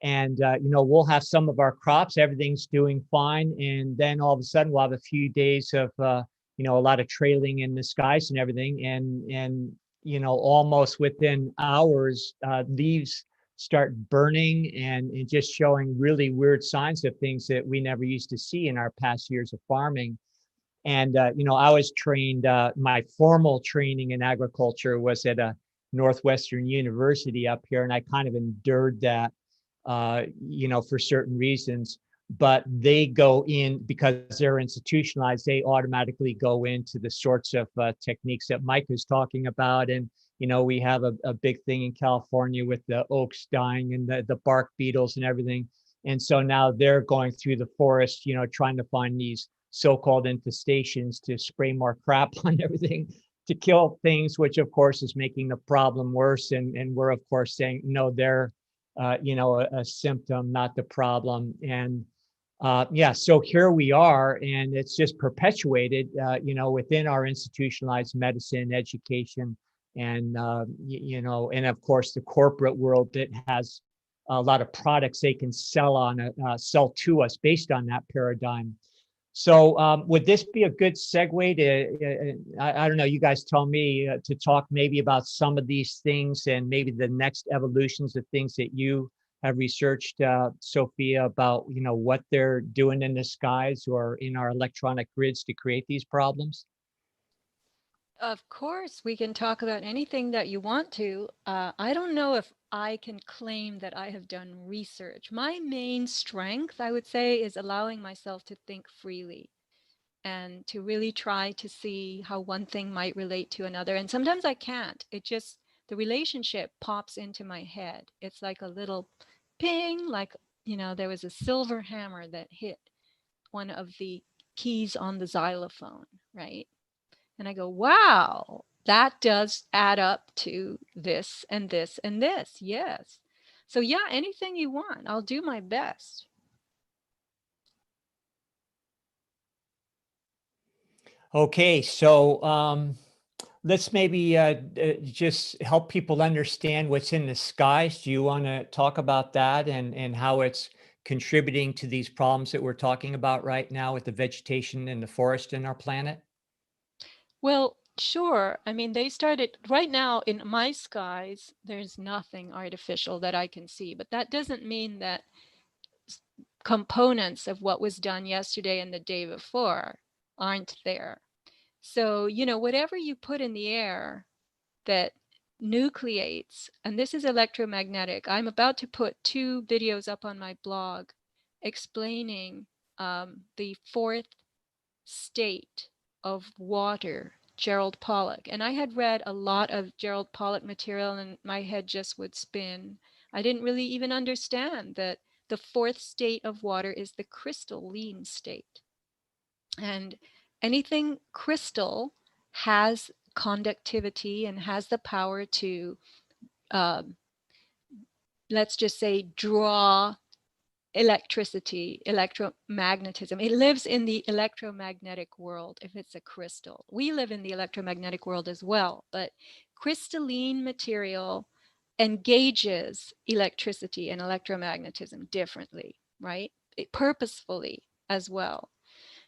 And we'll have some of our crops, everything's doing fine, and then all of a sudden we'll have a few days of a lot of trailing in the skies and everything, and almost within hours, leaves start burning and just showing really weird signs of things that we never used to see in our past years of farming. And, I was trained, my formal training in agriculture was at a Northwestern University up here, and I kind of endured that, for certain reasons. But they go in, because they're institutionalized, they automatically go into the sorts of techniques that Mike was talking about. And we have a big thing in California with the oaks dying and the bark beetles and everything. And so now they're going through the forest, trying to find these so-called infestations to spray more crap on everything to kill things, which of course is making the problem worse. And we're of course saying, no, they're, a symptom, not the problem. And yeah, so here we are, and it's just perpetuated, within our institutionalized medicine, education, and and of course the corporate world that has a lot of products they can sell to us based on that paradigm. So would this be a good segue to, I don't know, you guys tell me, to talk maybe about some of these things and maybe the next evolutions of things that you have researched, Sophia, about, what they're doing in the skies or in our electronic grids to create these problems? of course, we can talk about anything that you want to. I don't know if I can claim that I have done research. My main strength, I would say, is allowing myself to think freely and to really try to see how one thing might relate to another. And sometimes I can't. The relationship pops into my head. It's like a little ping, like, there was a silver hammer that hit one of the keys on the xylophone, right? And I go, wow, that does add up to this and this and this. Yes. So yeah, anything you want, I'll do my best. Okay, so let's maybe just help people understand what's in the skies. Do you want to talk about that and how it's contributing to these problems that we're talking about right now with the vegetation and the forest in our planet? Well, sure. I mean, they started right now in my skies, there's nothing artificial that I can see, but that doesn't mean that components of what was done yesterday and the day before aren't there. So, whatever you put in the air that nucleates, and this is electromagnetic. I'm about to put 2 videos up on my blog explaining the 4th state of water, Gerald Pollack. And I had read a lot of Gerald Pollack material and my head just would spin. I didn't really even understand that the 4th state of water is the crystalline state. And anything crystal has conductivity and has the power to, let's just say, draw electricity, electromagnetism. It lives in the electromagnetic world if it's a crystal. We live in the electromagnetic world as well, but crystalline material engages electricity and electromagnetism differently, right? Purposefully as well.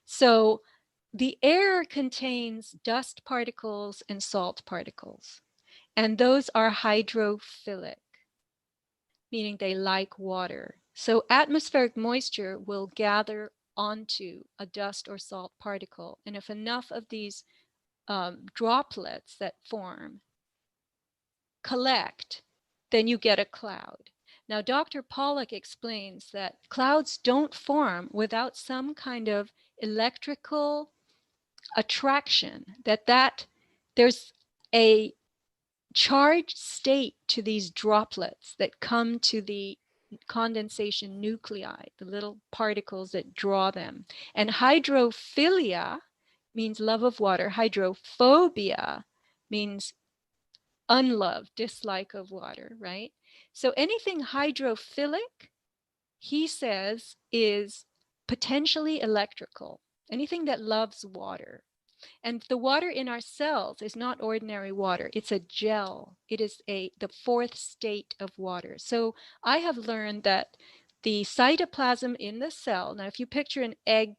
So the air contains dust particles and salt particles, and those are hydrophilic, meaning they like water. So atmospheric moisture will gather onto a dust or salt particle. And if enough of these droplets that form collect, then you get a cloud. Now, Dr. Pollack explains that clouds don't form without some kind of electrical attraction, that there's a charged state to these droplets that come to the condensation nuclei, the little particles that draw them. And hydrophilia means love of water. Hydrophobia means unlove, dislike of water, right? So anything hydrophilic, he says, is potentially electrical. Anything that loves water. And the water in our cells is not ordinary water. It's a gel. It is the 4th state of water. So I have learned that the cytoplasm in the cell, now if you picture an egg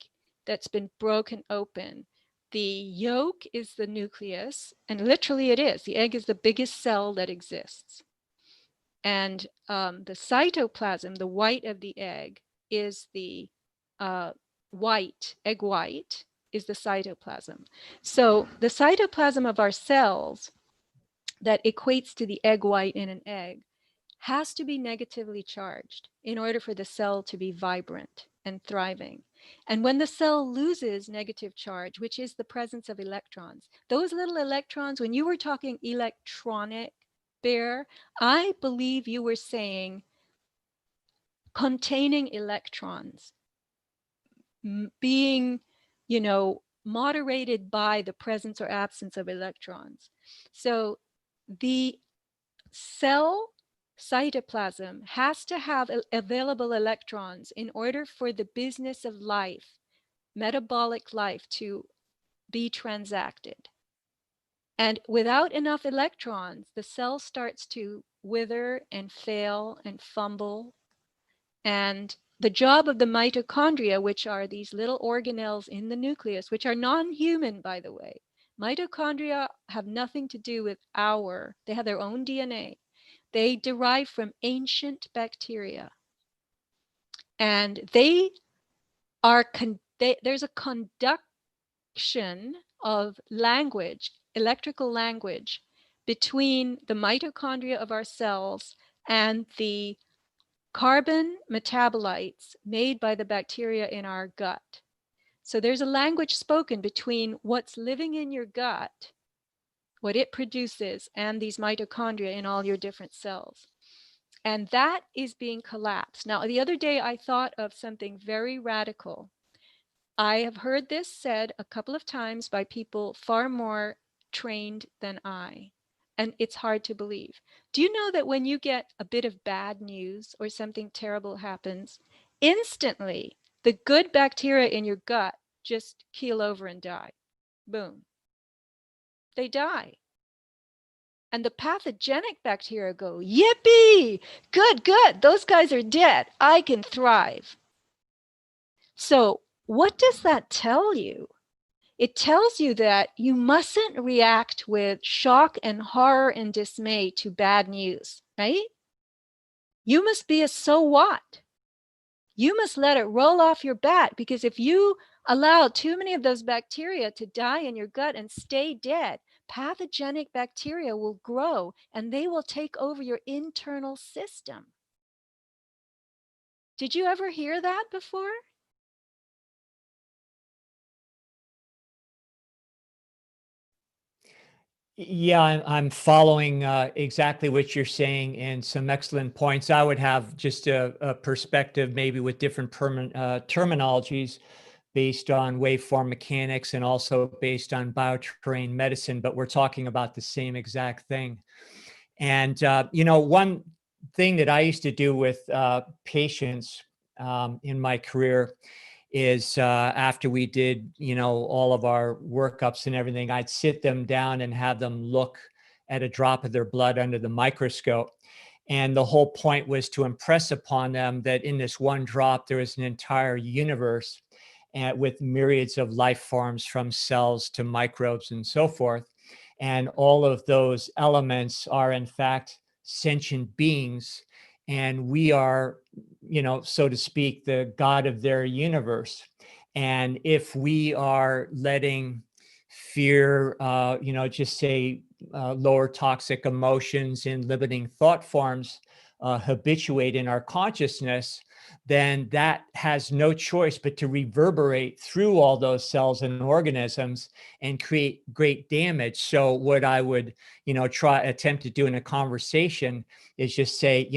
that's been broken open, the yolk is the nucleus, and literally it is. The egg is the biggest cell that exists. And the cytoplasm, the white of the egg, is the egg white, is the cytoplasm. So the cytoplasm of our cells that equates to the egg white in an egg has to be negatively charged in order for the cell to be vibrant and thriving. And when the cell loses negative charge, which is the presence of electrons, those little electrons, when you were talking electronic, Bear, I believe you were saying containing electrons, being, moderated by the presence or absence of electrons. So the cell cytoplasm has to have available electrons in order for the business of life, metabolic life, to be transacted. And without enough electrons, the cell starts to wither and fail and fumble. And the job of the mitochondria, which are these little organelles in the nucleus, which are non-human, by the way. Mitochondria have nothing to do with they have their own DNA. They derive from ancient bacteria. And they are, there's a conduction of language, electrical language, between the mitochondria of our cells and the carbon metabolites made by the bacteria in our gut. So there's a language spoken between what's living in your gut, what it produces, and these mitochondria in all your different cells. And that is being collapsed. Now, the other day I thought of something very radical. I have heard this said a couple of times by people far more trained than I, and it's hard to believe. Do you know that when you get a bit of bad news or something terrible happens, instantly the good bacteria in your gut just keel over and die? Boom. They die. And the pathogenic bacteria go, yippee, good, good, those guys are dead, I can thrive. So what does that tell you? It tells you that you mustn't react with shock and horror and dismay to bad news, right? You must be a so what. You must let it roll off your back, because if you Allow too many of those bacteria to die in your gut and stay dead. Pathogenic bacteria will grow and they will take over your internal system. Did you ever hear that before? Yeah, I'm following exactly what you're saying and some excellent points. I would have just a perspective, maybe with different terminologies based on waveform mechanics and also based on bioterrain medicine, but we're talking about the same exact thing. And, one thing that I used to do with patients in my career is after we did, all of our workups and everything, I'd sit them down and have them look at a drop of their blood under the microscope. And the whole point was to impress upon them that in this one drop, there is an entire universe with myriads of life forms from cells to microbes and so forth. And all of those elements are in fact sentient beings. And we are, so to speak, the God of their universe. And if we are letting fear, just say lower toxic emotions and limiting thought forms habituate in our consciousness, then that has no choice but to reverberate through all those cells and organisms and create great damage. So what I would, attempt to do in a conversation is just say,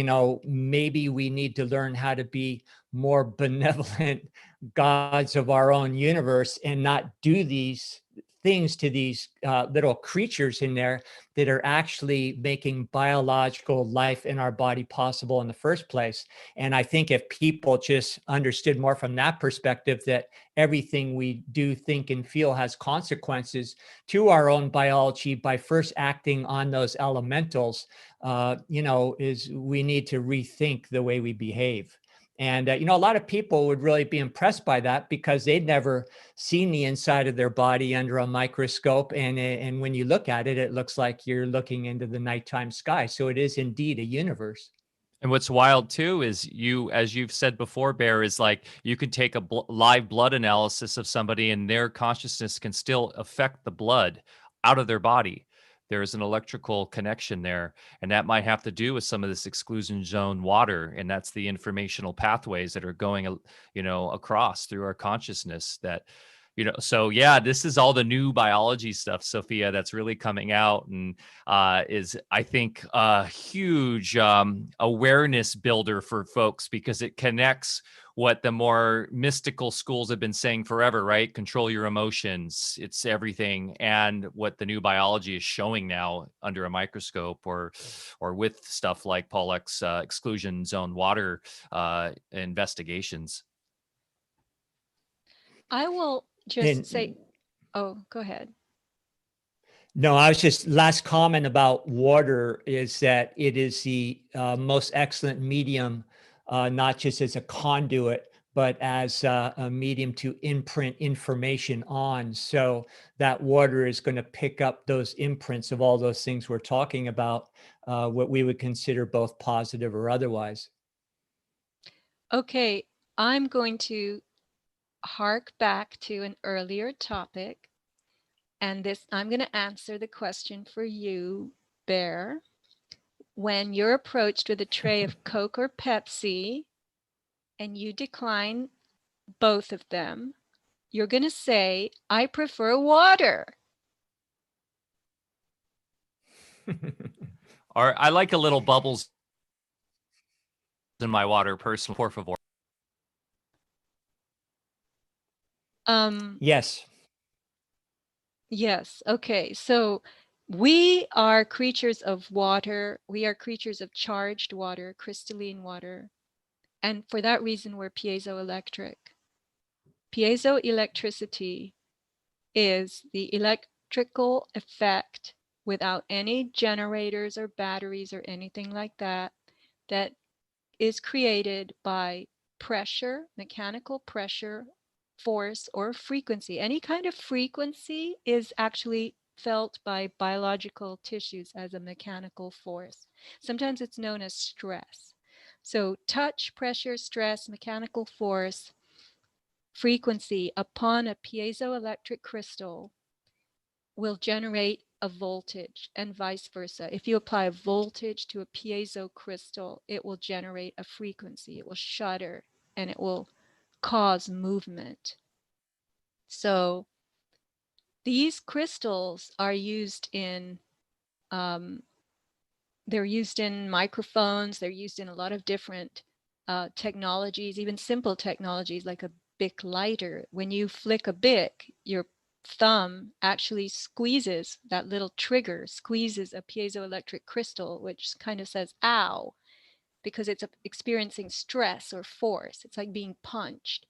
maybe we need to learn how to be more benevolent gods of our own universe and not do these things to these little creatures in there that are actually making biological life in our body possible in the first place. And I think if people just understood more from that perspective, that everything we do, think, and feel has consequences to our own biology by first acting on those elementals, is we need to rethink the way we behave. And, a lot of people would really be impressed by that because they'd never seen the inside of their body under a microscope. And when you look at it, it looks like you're looking into the nighttime sky. So it is indeed a universe. And what's wild too is as you've said before, Bear, is like you could take a live blood analysis of somebody and their consciousness can still affect the blood out of their body. There is an electrical connection there, and that might have to do with some of this exclusion zone water, and that's the informational pathways that are going, across through our consciousness that so yeah, this is all the new biology stuff, Sophia, that's really coming out and is, I think, a huge awareness builder for folks because it connects what the more mystical schools have been saying forever, right? Control your emotions, it's everything, and what the new biology is showing now under a microscope or with stuff like Pollak's exclusion zone water investigations. I will just say, oh, go ahead. No, I was just last comment about water is that it is the most excellent medium, not just as a conduit, but as a medium to imprint information on. So that water is going to pick up those imprints of all those things we're talking about, what we would consider both positive or otherwise. Okay, I'm going to hark back to an earlier topic. And I'm going to answer the question for you, Bear. When you're approached with a tray of Coke or Pepsi and you decline both of them, you're going to say, I prefer water. Or I like a little bubbles in my water, personally, por favor. Yes. Yes. Okay. So we are creatures of water. We are creatures of charged water, crystalline water. And for that reason, we're piezoelectric. Piezoelectricity is the electrical effect without any generators or batteries or anything like that, that is created by pressure, mechanical pressure, force, or frequency. Any kind of frequency is actually felt by biological tissues as a mechanical force. Sometimes it's known as stress. So touch, pressure, stress, mechanical force, frequency upon a piezoelectric crystal will generate a voltage, and vice versa. If you apply a voltage to a piezo crystal, it will generate a frequency. It will shudder and it will cause movement. So these crystals are used in they're used in microphones. They're used in a lot of different technologies, even simple technologies like a Bic lighter. When you flick a Bic, your thumb actually squeezes that little trigger, squeezes a piezoelectric crystal, which kind of says, ow, because it's experiencing stress or force. It's like being punched.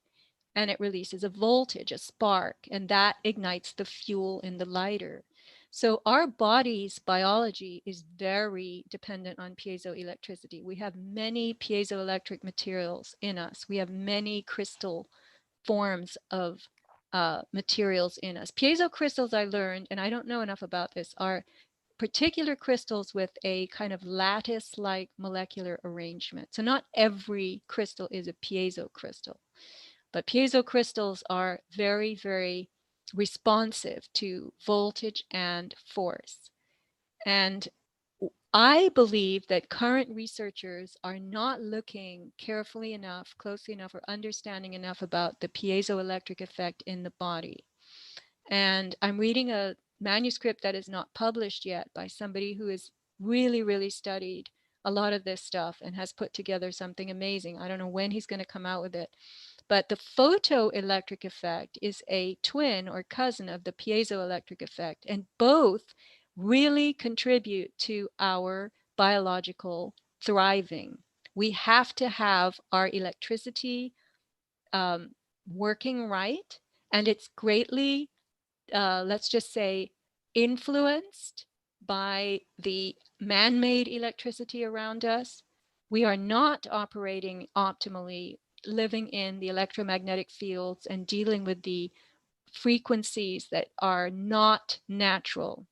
And it releases a voltage, a spark, and that ignites the fuel in the lighter. So our body's biology is very dependent on piezoelectricity. We have many piezoelectric materials in us. We have many crystal forms of materials in us. Piezo crystals, I learned, and I don't know enough about this, are particular crystals with a kind of lattice-like molecular arrangement. So not every crystal is a piezo crystal. But piezo crystals are very, very responsive to voltage and force. And I believe that current researchers are not looking carefully enough, closely enough, or understanding enough about the piezoelectric effect in the body. And I'm reading a manuscript that is not published yet by somebody who has really, really studied a lot of this stuff and has put together something amazing. I don't know when he's going to come out with it. But the photoelectric effect is a twin or cousin of the piezoelectric effect, and both really contribute to our biological thriving. We have to have our electricity working right, and it's greatly, let's just say, influenced by the man-made electricity around us. We are not operating optimally, living in the electromagnetic fields and dealing with the frequencies that are not natural.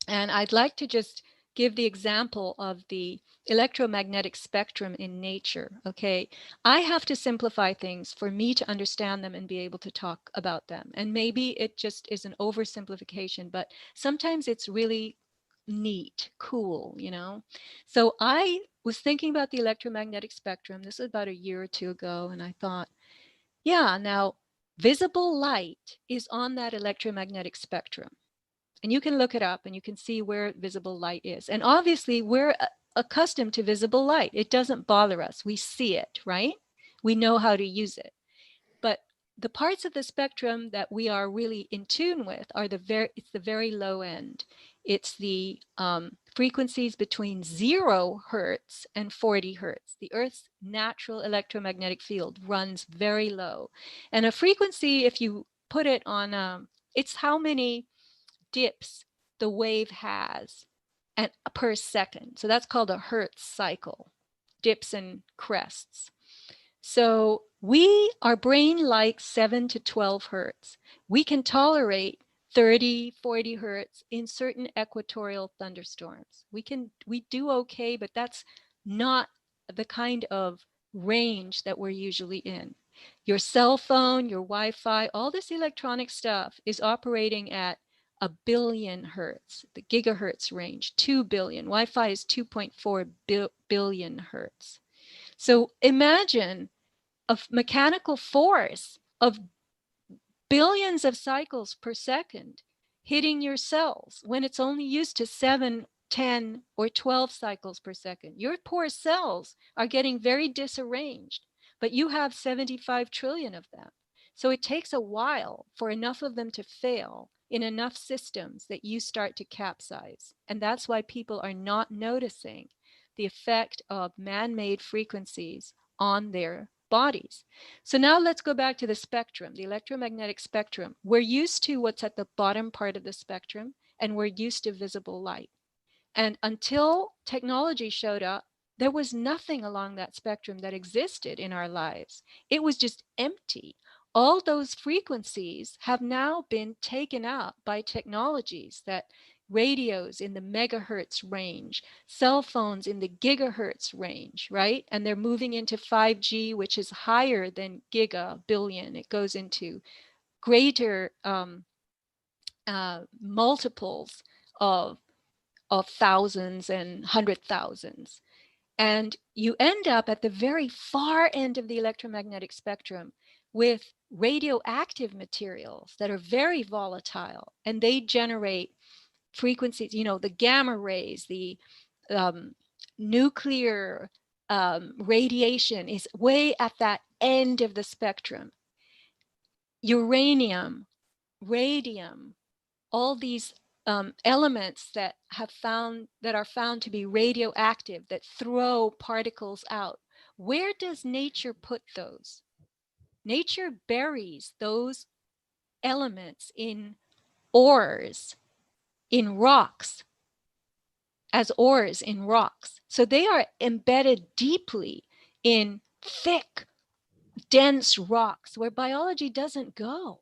And I'd like to just give the example of the electromagnetic spectrum in nature, okay? I have to simplify things for me to understand them and be able to talk about them. And maybe it just is an oversimplification, but sometimes it's really neat, cool, you know? So I was thinking about the electromagnetic spectrum. This was about a year or two ago, and I thought, yeah, now visible light is on that electromagnetic spectrum. And you can look it up and you can see where visible light is. And obviously we're accustomed to visible light. It doesn't bother us. We see it, right? We know how to use it. But the parts of the spectrum that we are really in tune with are it's the very low end. It's the frequencies between 0 hertz and 40 hertz. The Earth's natural electromagnetic field runs very low. And a frequency, if you put it on, it's how many dips the wave has per second. So that's called a Hertz cycle, dips and crests. So our brain likes 7 to 12 hertz. We can tolerate 30, 40 hertz in certain equatorial thunderstorms. We do okay, but that's not the kind of range that we're usually in. Your cell phone, your Wi-Fi, all this electronic stuff is operating at 1 billion hertz, the gigahertz range, 2 billion. Wi-Fi is 2.4 billion hertz. So imagine a mechanical force of billions of cycles per second hitting your cells when it's only used to 7, 10, or 12 cycles per second. Your poor cells are getting very disarranged, but you have 75 trillion of them. So it takes a while for enough of them to fail in enough systems that you start to capsize. And that's why people are not noticing the effect of man-made frequencies on their bodies. So now let's go back to the spectrum, the electromagnetic spectrum. We're used to what's at the bottom part of the spectrum, and we're used to visible light. And until technology showed up, there was nothing along that spectrum that existed in our lives. It was just empty. All those frequencies have now been taken up by technologies that radios in the megahertz range, cell phones in the gigahertz range, right? And they're moving into 5G, which is higher than gigabillion. It goes into greater multiples of thousands and hundred thousands. And you end up at the very far end of the electromagnetic spectrum with radioactive materials that are very volatile, and they generate frequencies, the gamma rays, the nuclear radiation is way at that end of the spectrum. Uranium, radium, all these elements that are found to be radioactive, that throw particles out. Where does nature put those? Nature buries those elements in ores, in rocks, as ores in rocks. So they are embedded deeply in thick, dense rocks where biology doesn't go,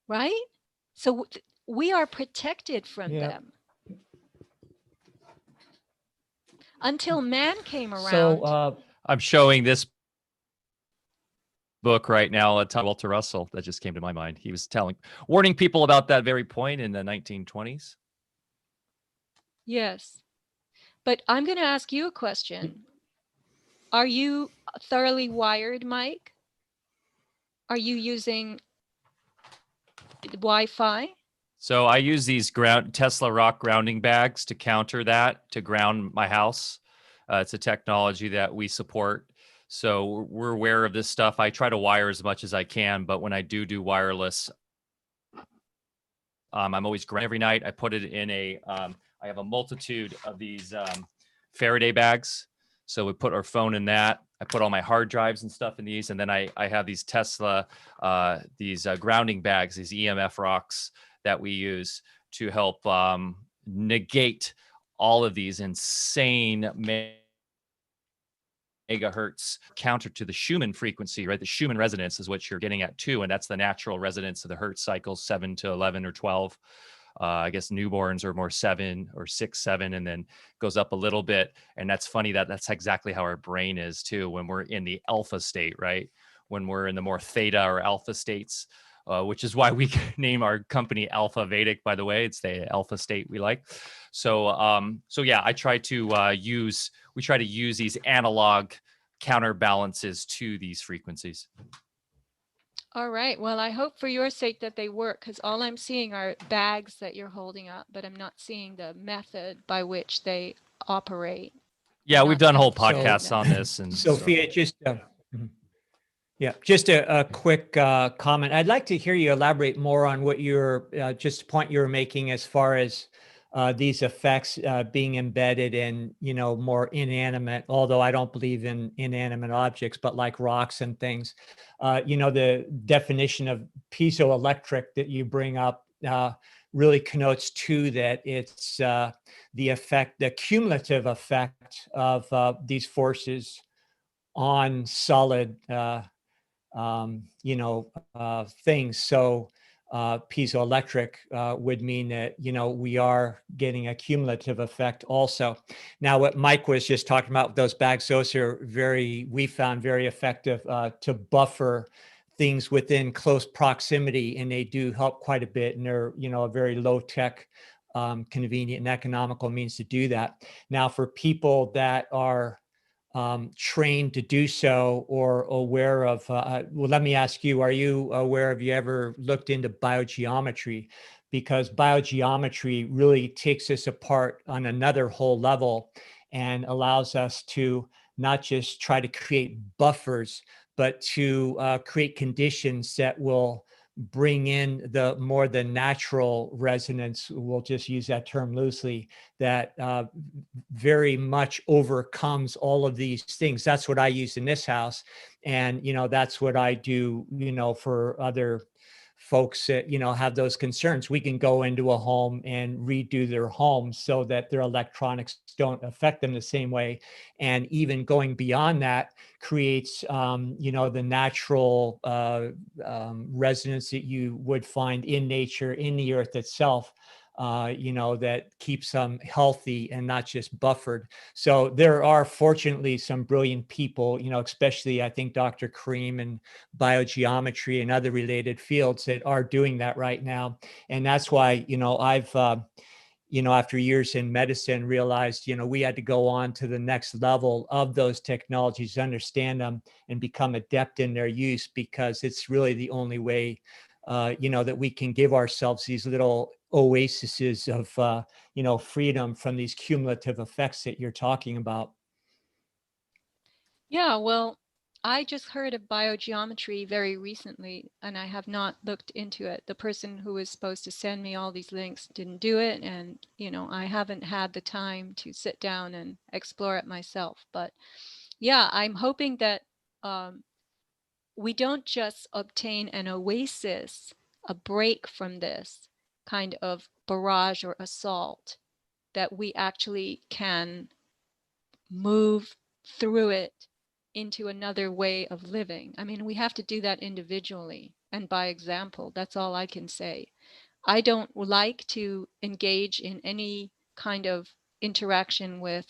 right? So we are protected from them. Until man came around. So I'm showing this book right now, Walter Russell, that just came to my mind. He was warning people about that very point in the 1920s. Yes. But I'm going to ask you a question. Are you thoroughly wired, Mike? Are you using Wi-Fi? So I use these Tesla rock grounding bags to counter that, to ground my house. It's a technology that we support. So we're aware of this stuff. I try to wire as much as I can, but when I do wireless, I'm always grounded every night. I put it in I have a multitude of these Faraday bags. So we put our phone in that. I put all my hard drives and stuff in these. And then I have these Tesla, these grounding bags, these EMF rocks that we use to help negate all of these insane megahertz counter to the Schumann frequency, right? The Schumann resonance is what you're getting at too. And that's the natural resonance of the Hertz cycles, 7 to 11 or 12. I guess newborns are more 7 or 6, 7, and then goes up a little bit. And that's funny that's exactly how our brain is too when we're in the alpha state, right? When we're in the more theta or alpha states, which is why we name our company Alfa Vedic, by the way. It's the alpha state we like. So yeah, we try to use these analog counterbalances to these frequencies. All right. Well, I hope for your sake that they work, because all I'm seeing are bags that you're holding up, but I'm not seeing the method by which they operate. Yeah, we've done whole podcasts on this. And Sophia, just a quick comment. I'd like to hear you elaborate more on what just point you were making as far as these effects being embedded in, more inanimate, although I don't believe in inanimate objects, but like rocks and things. The definition of piezoelectric that you bring up really connotes to that it's the cumulative effect of these forces on solid things. So piezoelectric would mean that, we are getting a cumulative effect also. Now, what Mike was just talking about, those bags, those are we found very effective to buffer things within close proximity, and they do help quite a bit. And they're, a very low tech, convenient and economical means to do that. Now, for people that are trained to do so or aware of, well, let me ask you, are you aware, have you ever looked into biogeometry? Because biogeometry really takes us apart on another whole level and allows us to not just try to create buffers, but to create conditions that will bring in the natural resonance, we'll just use that term loosely, that very much overcomes all of these things. That's what I use in this house. And, that's what I do, for other folks that, have those concerns. We can go into a home and redo their home so that their electronics don't affect them the same way. And even going beyond that creates, the natural resonance that you would find in nature, in the earth itself, that keeps them healthy and not just buffered. So there are fortunately some brilliant people, especially I think Dr. Kareem and biogeometry and other related fields that are doing that right now. And that's why, I've, after years in medicine, realized, we had to go on to the next level of those technologies, understand them and become adept in their use, because it's really the only way, that we can give ourselves these little oases of, freedom from these cumulative effects that you're talking about. Yeah, well, I just heard of biogeometry very recently, and I have not looked into it. The person who was supposed to send me all these links didn't do it, and I haven't had the time to sit down and explore it myself. But yeah, I'm hoping that we don't just obtain an oasis, a break from this kind of barrage or assault, that we actually can move through it into another way of living. I mean, we have to do that individually and by example. That's all I can say. I don't like to engage in any kind of interaction with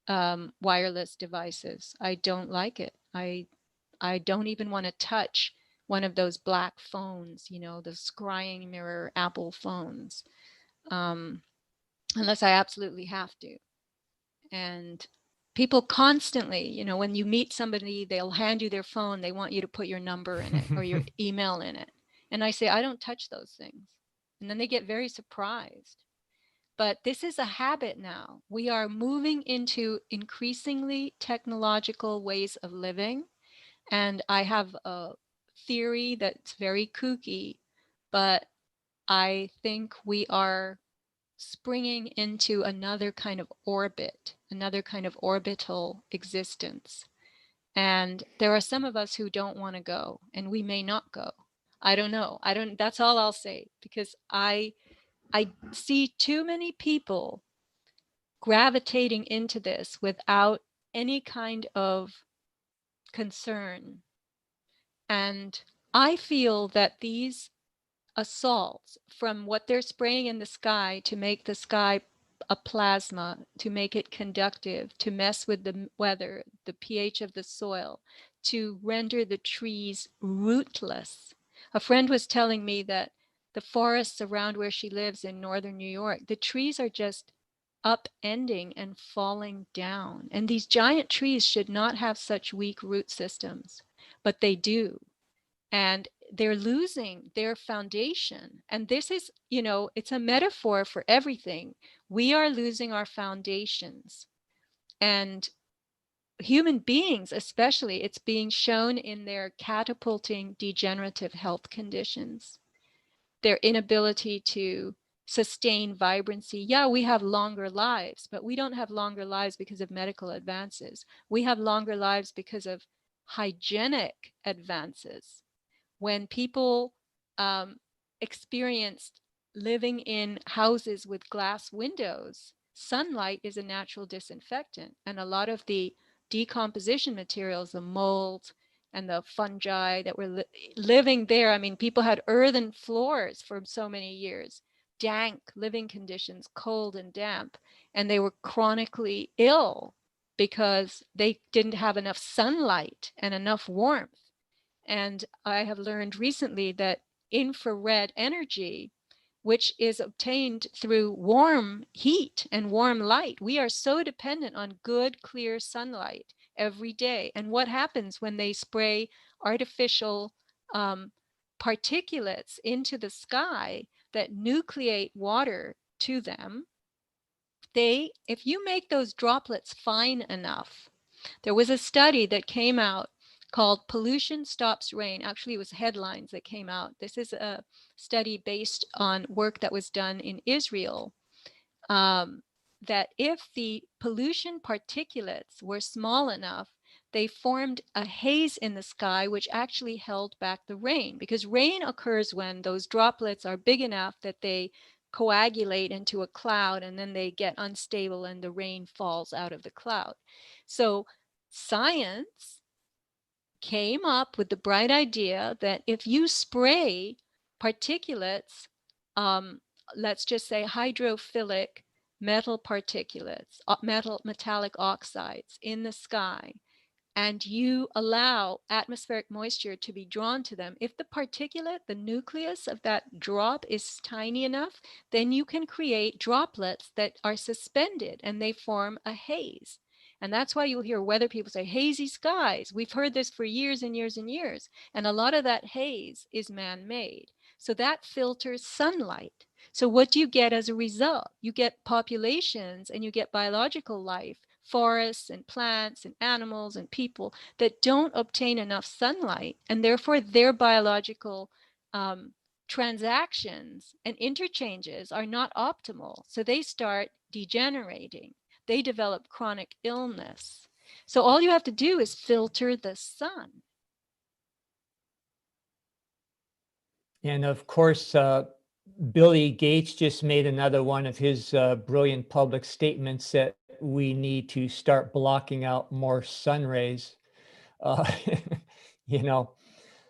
wireless devices. I don't like it. I don't even want to touch one of those black phones, the scrying mirror Apple phones, unless I absolutely have to. And people constantly, when you meet somebody, they'll hand you their phone. They want you to put your number in it or your email in it. And I say, I don't touch those things. And then they get very surprised. But this is a habit now. We are moving into increasingly technological ways of living. And I have a theory that's very kooky, but I think we are springing into another kind of orbit, another kind of orbital existence. And there are some of us who don't want to go, and we may not go. I don't know. That's all I'll say, because I see too many people gravitating into this without any kind of concern. And I feel that these assaults, from what they're spraying in the sky to make the sky a plasma, to make it conductive, to mess with the weather, the pH of the soil, to render the trees rootless. A friend was telling me that the forests around where she lives in northern New York, the trees are just upending and falling down. And these giant trees should not have such weak root systems, but they do. And they're losing their foundation. And this is, it's a metaphor for everything. We are losing our foundations. And human beings, especially, it's being shown in their catapulting degenerative health conditions, their inability to sustain vibrancy. Yeah, we have longer lives, but we don't have longer lives because of medical advances. We have longer lives because of hygienic advances. When people experienced living in houses with glass windows, sunlight is a natural disinfectant. And a lot of the decomposition materials, the mold and the fungi that were living there, I mean, people had earthen floors for so many years, dank living conditions, cold and damp, and they were chronically ill because they didn't have enough sunlight and enough warmth. And I have learned recently that infrared energy, which is obtained through warm heat and warm light, we are so dependent on good, clear sunlight every day. And what happens when they spray artificial particulates into the sky that nucleate water to them? If you make those droplets fine enough, there was a study that came out called Pollution Stops Rain. Actually, it was headlines that came out. This is a study based on work that was done in Israel, that if the pollution particulates were small enough they formed a haze in the sky, which actually held back the rain, because rain occurs when those droplets are big enough that they coagulate into a cloud, and then they get unstable and the rain falls out of the cloud. So science came up with the bright idea that if you spray particulates, let's just say hydrophilic metal particulates, metallic oxides in the sky, and you allow atmospheric moisture to be drawn to them, if the particulate, the nucleus of that drop is tiny enough, then you can create droplets that are suspended and they form a haze. And that's why you'll hear weather people say hazy skies. We've heard this for years and years and years. And a lot of that haze is man-made. So that filters sunlight. So what do you get as a result? You get populations and you get biological life, forests and plants and animals and people that don't obtain enough sunlight, and therefore their biological transactions and interchanges are not optimal. So they start degenerating. They develop chronic illness. So all you have to do is filter the sun. And of course, Billy Gates just made another one of his brilliant public statements that we need to start blocking out more sun rays. You know,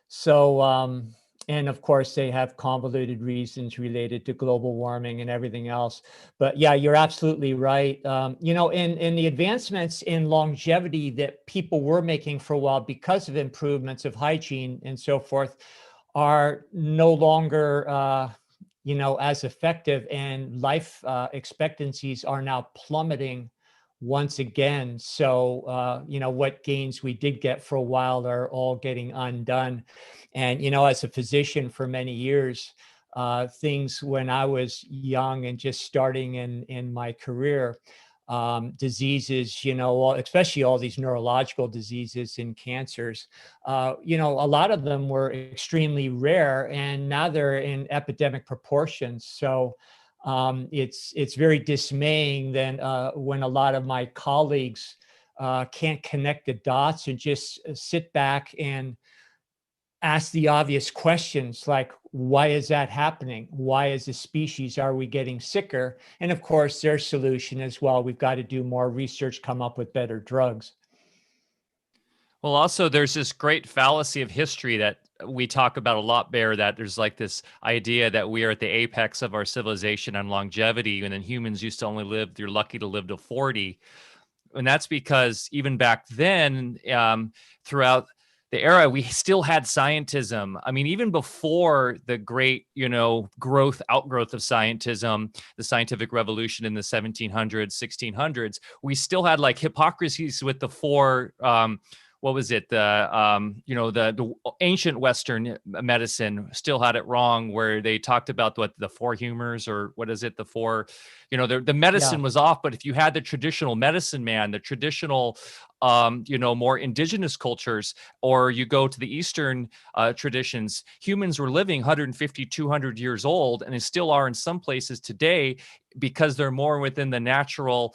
so and of course they have convoluted reasons related to global warming and everything else. But yeah, you're absolutely right. You know, in the advancements in longevity that people were making for a while because of improvements of hygiene and so forth are no longer you know, as effective, and life expectancies are now plummeting once again. So, you know, what gains we did get for a while are all getting undone. And, you know, as a physician for many years, things when I was young and just starting in my career, diseases, you know, especially all these neurological diseases and cancers, you know, a lot of them were extremely rare, and now they're in epidemic proportions. So it's very dismaying then when a lot of my colleagues can't connect the dots and just sit back and ask the obvious questions like, why is that happening? Why as a species are we getting sicker? And of course, their solution as well, we've got to do more research, come up with better drugs. Well, also, there's this great fallacy of history that we talk about a lot, Bear, that there's like this idea that we are at the apex of our civilization and longevity, and then humans used to only live, you're lucky to live to 40. And that's because even back then, throughout the era, we still had scientism. I mean, even before the great, you know, outgrowth of scientism, the scientific revolution in the 1700s, 1600s, we still had like hypocrisies with the four, what was it? You know, the ancient Western medicine still had it wrong, where they talked about what the four humors, or what is it? The four, you know, the medicine was off. But if you had the traditional medicine man, the traditional, you know, more indigenous cultures, or you go to the Eastern traditions, humans were living 150, 200 years old, and they still are in some places today, because they're more within the natural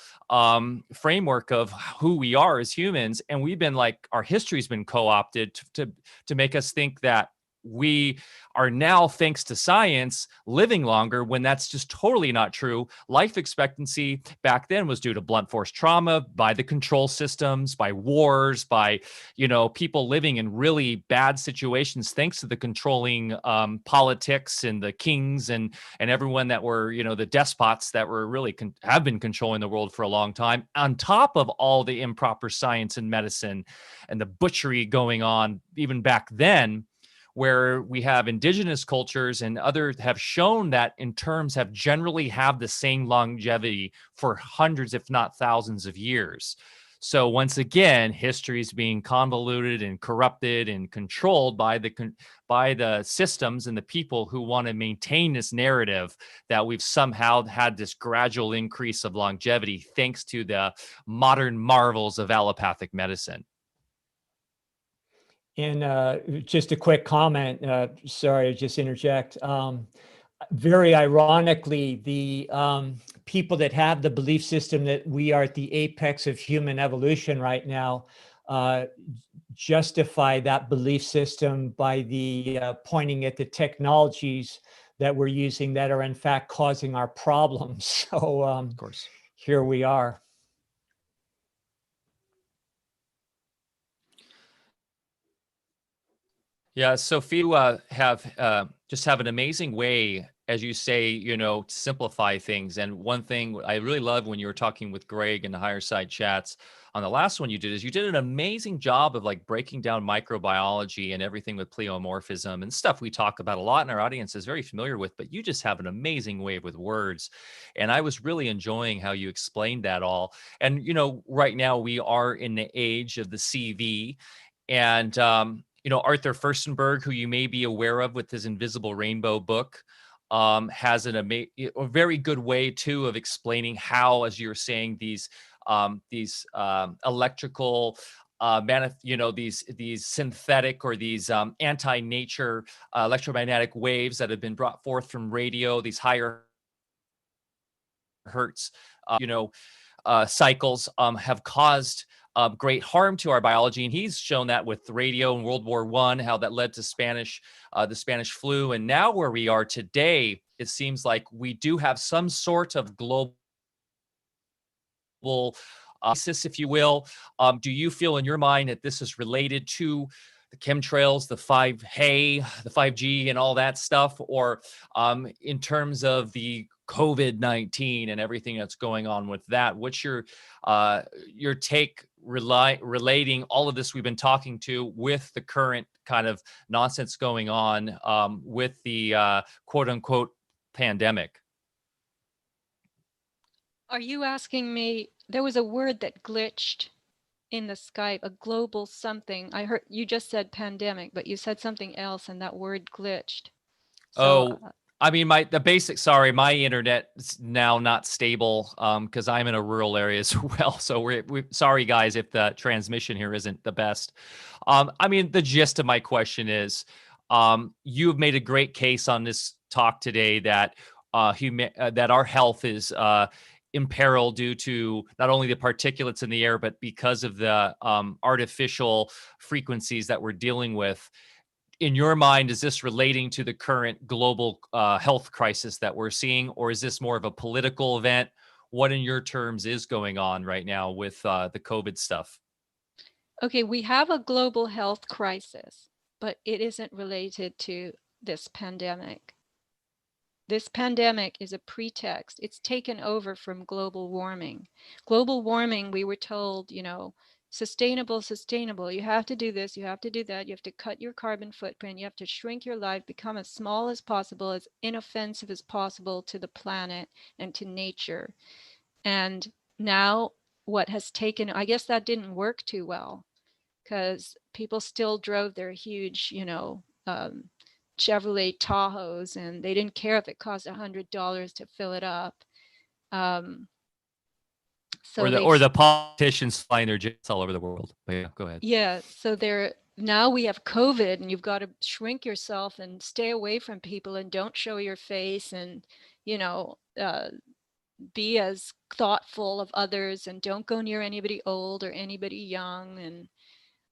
framework of who we are as humans. And we've been like, our history's been co-opted to make us think that we are now, thanks to science, living longer, when that's just totally not true. Life expectancy back then was due to blunt force trauma, by the control systems, by wars, by, you know, people living in really bad situations thanks to the controlling politics and the kings and everyone that were, you know, the despots that were really have been controlling the world for a long time, on top of all the improper science and medicine and the butchery going on even back then, where we have indigenous cultures and others have shown that in terms have generally have the same longevity for hundreds, if not thousands of years. So once again, history is being convoluted and corrupted and controlled by the systems and the people who want to maintain this narrative that we've somehow had this gradual increase of longevity thanks to the modern marvels of allopathic medicine. And just a quick comment, sorry, just interject. Very ironically, the people that have the belief system that we are at the apex of human evolution right now justify that belief system by the pointing at the technologies that we're using that are in fact causing our problems. So Of course. here we are. Yeah, Sophia, you have an amazing way, as you say, to simplify things. And one thing I really love when you were talking with Greg in the higher side chats on the last one you did is you did an amazing job of like breaking down microbiology and everything with pleomorphism and stuff we talk about a lot and our audience is very familiar with, but you just have an amazing way with words. And I was really enjoying how you explained that all. And, right now we are in the age of the CV. And Arthur Furstenberg, who you may be aware of with his Invisible Rainbow book, has a very good way too of explaining how, as you're saying, these electrical, these synthetic or these anti-nature electromagnetic waves that have been brought forth from radio, these higher hertz, cycles have caused great harm to our biology, and he's shown that with radio in World War I, how that led to the Spanish flu, and now where we are today, it seems like we do have some sort of global crisis, if you will. Do you feel in your mind that this is related to the chemtrails, the 5G, and all that stuff, or in terms of the COVID-19 and everything that's going on with that? What's your take relating all of this we've been talking to with the current kind of nonsense going on with the quote unquote pandemic? Are you asking me? There was a word that glitched in the Skype, a global something. I heard you just said pandemic, but you said something else and that word glitched. So, I mean, my internet is now not stable because I'm in a rural area as well. So we sorry guys if the transmission here isn't the best. I mean, the gist of my question is, you've made a great case on this talk today that that our health is imperiled due to not only the particulates in the air, but because of the artificial frequencies that we're dealing with. In your mind, is this relating to the current global health crisis that we're seeing, or is this more of a political event? What in your terms is going on right now with the COVID stuff? okay, we have a global health crisis, but it isn't related to this pandemic. This pandemic is a pretext. It's taken over from global warming. Global warming, we were told, sustainable. You have to do this, you have to do that. You have to cut your carbon footprint. You have to shrink your life, become as small as possible, as inoffensive as possible to the planet and to nature. And now what has taken, I guess that didn't work too well because people still drove their huge, Chevrolet Tahoes, and they didn't care if it cost $100 to fill it up. So or the politicians flying their jets all over the world. But yeah, go ahead. Yeah, so now we have COVID, and you've got to shrink yourself and stay away from people and don't show your face, and be as thoughtful of others, and don't go near anybody old or anybody young. And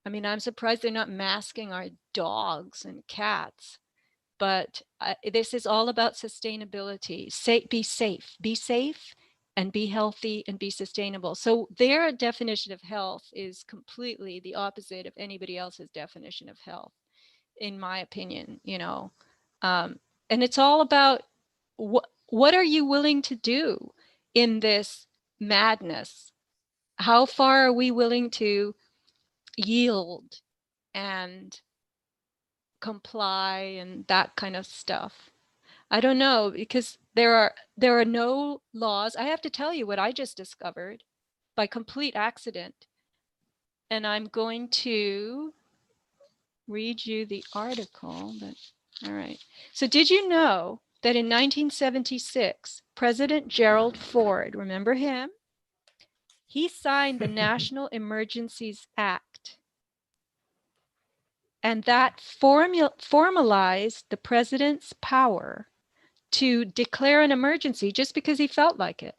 I mean, I'm surprised they're not masking our dogs and cats. But this is all about sustainability. Be safe, and be healthy, and be sustainable. So their definition of health is completely the opposite of anybody else's definition of health, in my opinion. And it's all about what are you willing to do in this madness? How far are we willing to yield and comply and that kind of stuff? I don't know, because there are no laws. I have to tell you what I just discovered by complete accident. And I'm going to read you the article, but all right. So did you know that in 1976, President Gerald Ford, remember him? He signed the National Emergencies Act. And that formalized the president's power to declare an emergency just because he felt like it.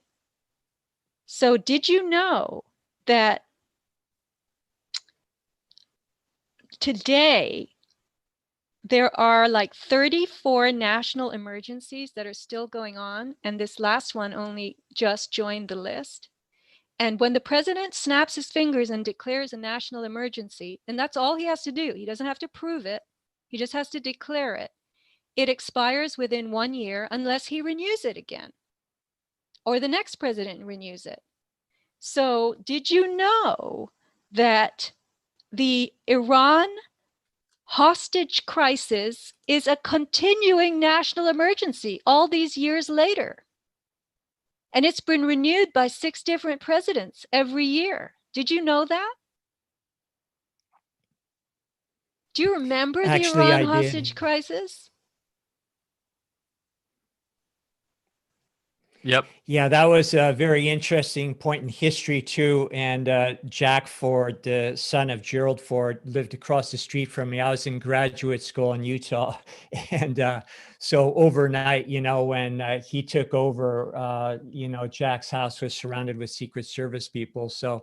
So did you know that today, there are like 34 national emergencies that are still going on. And this last one only just joined the list. And when the president snaps his fingers and declares a national emergency, and that's all he has to do, he doesn't have to prove it, he just has to declare it. It expires within 1 year unless he renews it again, or the next president renews it. So did you know that the Iran hostage crisis is a continuing national emergency all these years later? And it's been renewed by 6 different presidents every year. Did you know that? Do you remember the Actually, Iran I hostage did. crisis? Yep. Yeah, that was a very interesting point in history too. And Jack Ford, the son of Gerald Ford, lived across the street from me. I was in graduate school in Utah, and so overnight, when he took over, Jack's house was surrounded with Secret Service people. So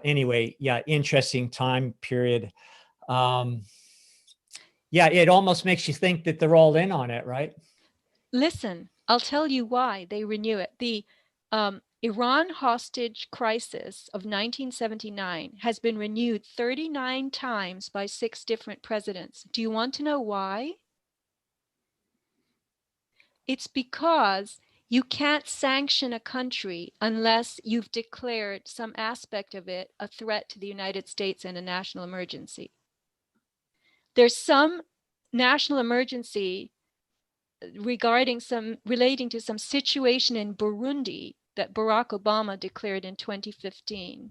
anyway, yeah, interesting time period. Yeah, it almost makes you think that they're all in on it, right? Listen, I'll tell you why they renew it. The Iran hostage crisis of 1979 has been renewed 39 times by 6 different presidents. Do you want to know why? It's because you can't sanction a country unless you've declared some aspect of it a threat to the United States and a national emergency. There's some national emergency relating to some situation in Burundi that Barack Obama declared in 2015.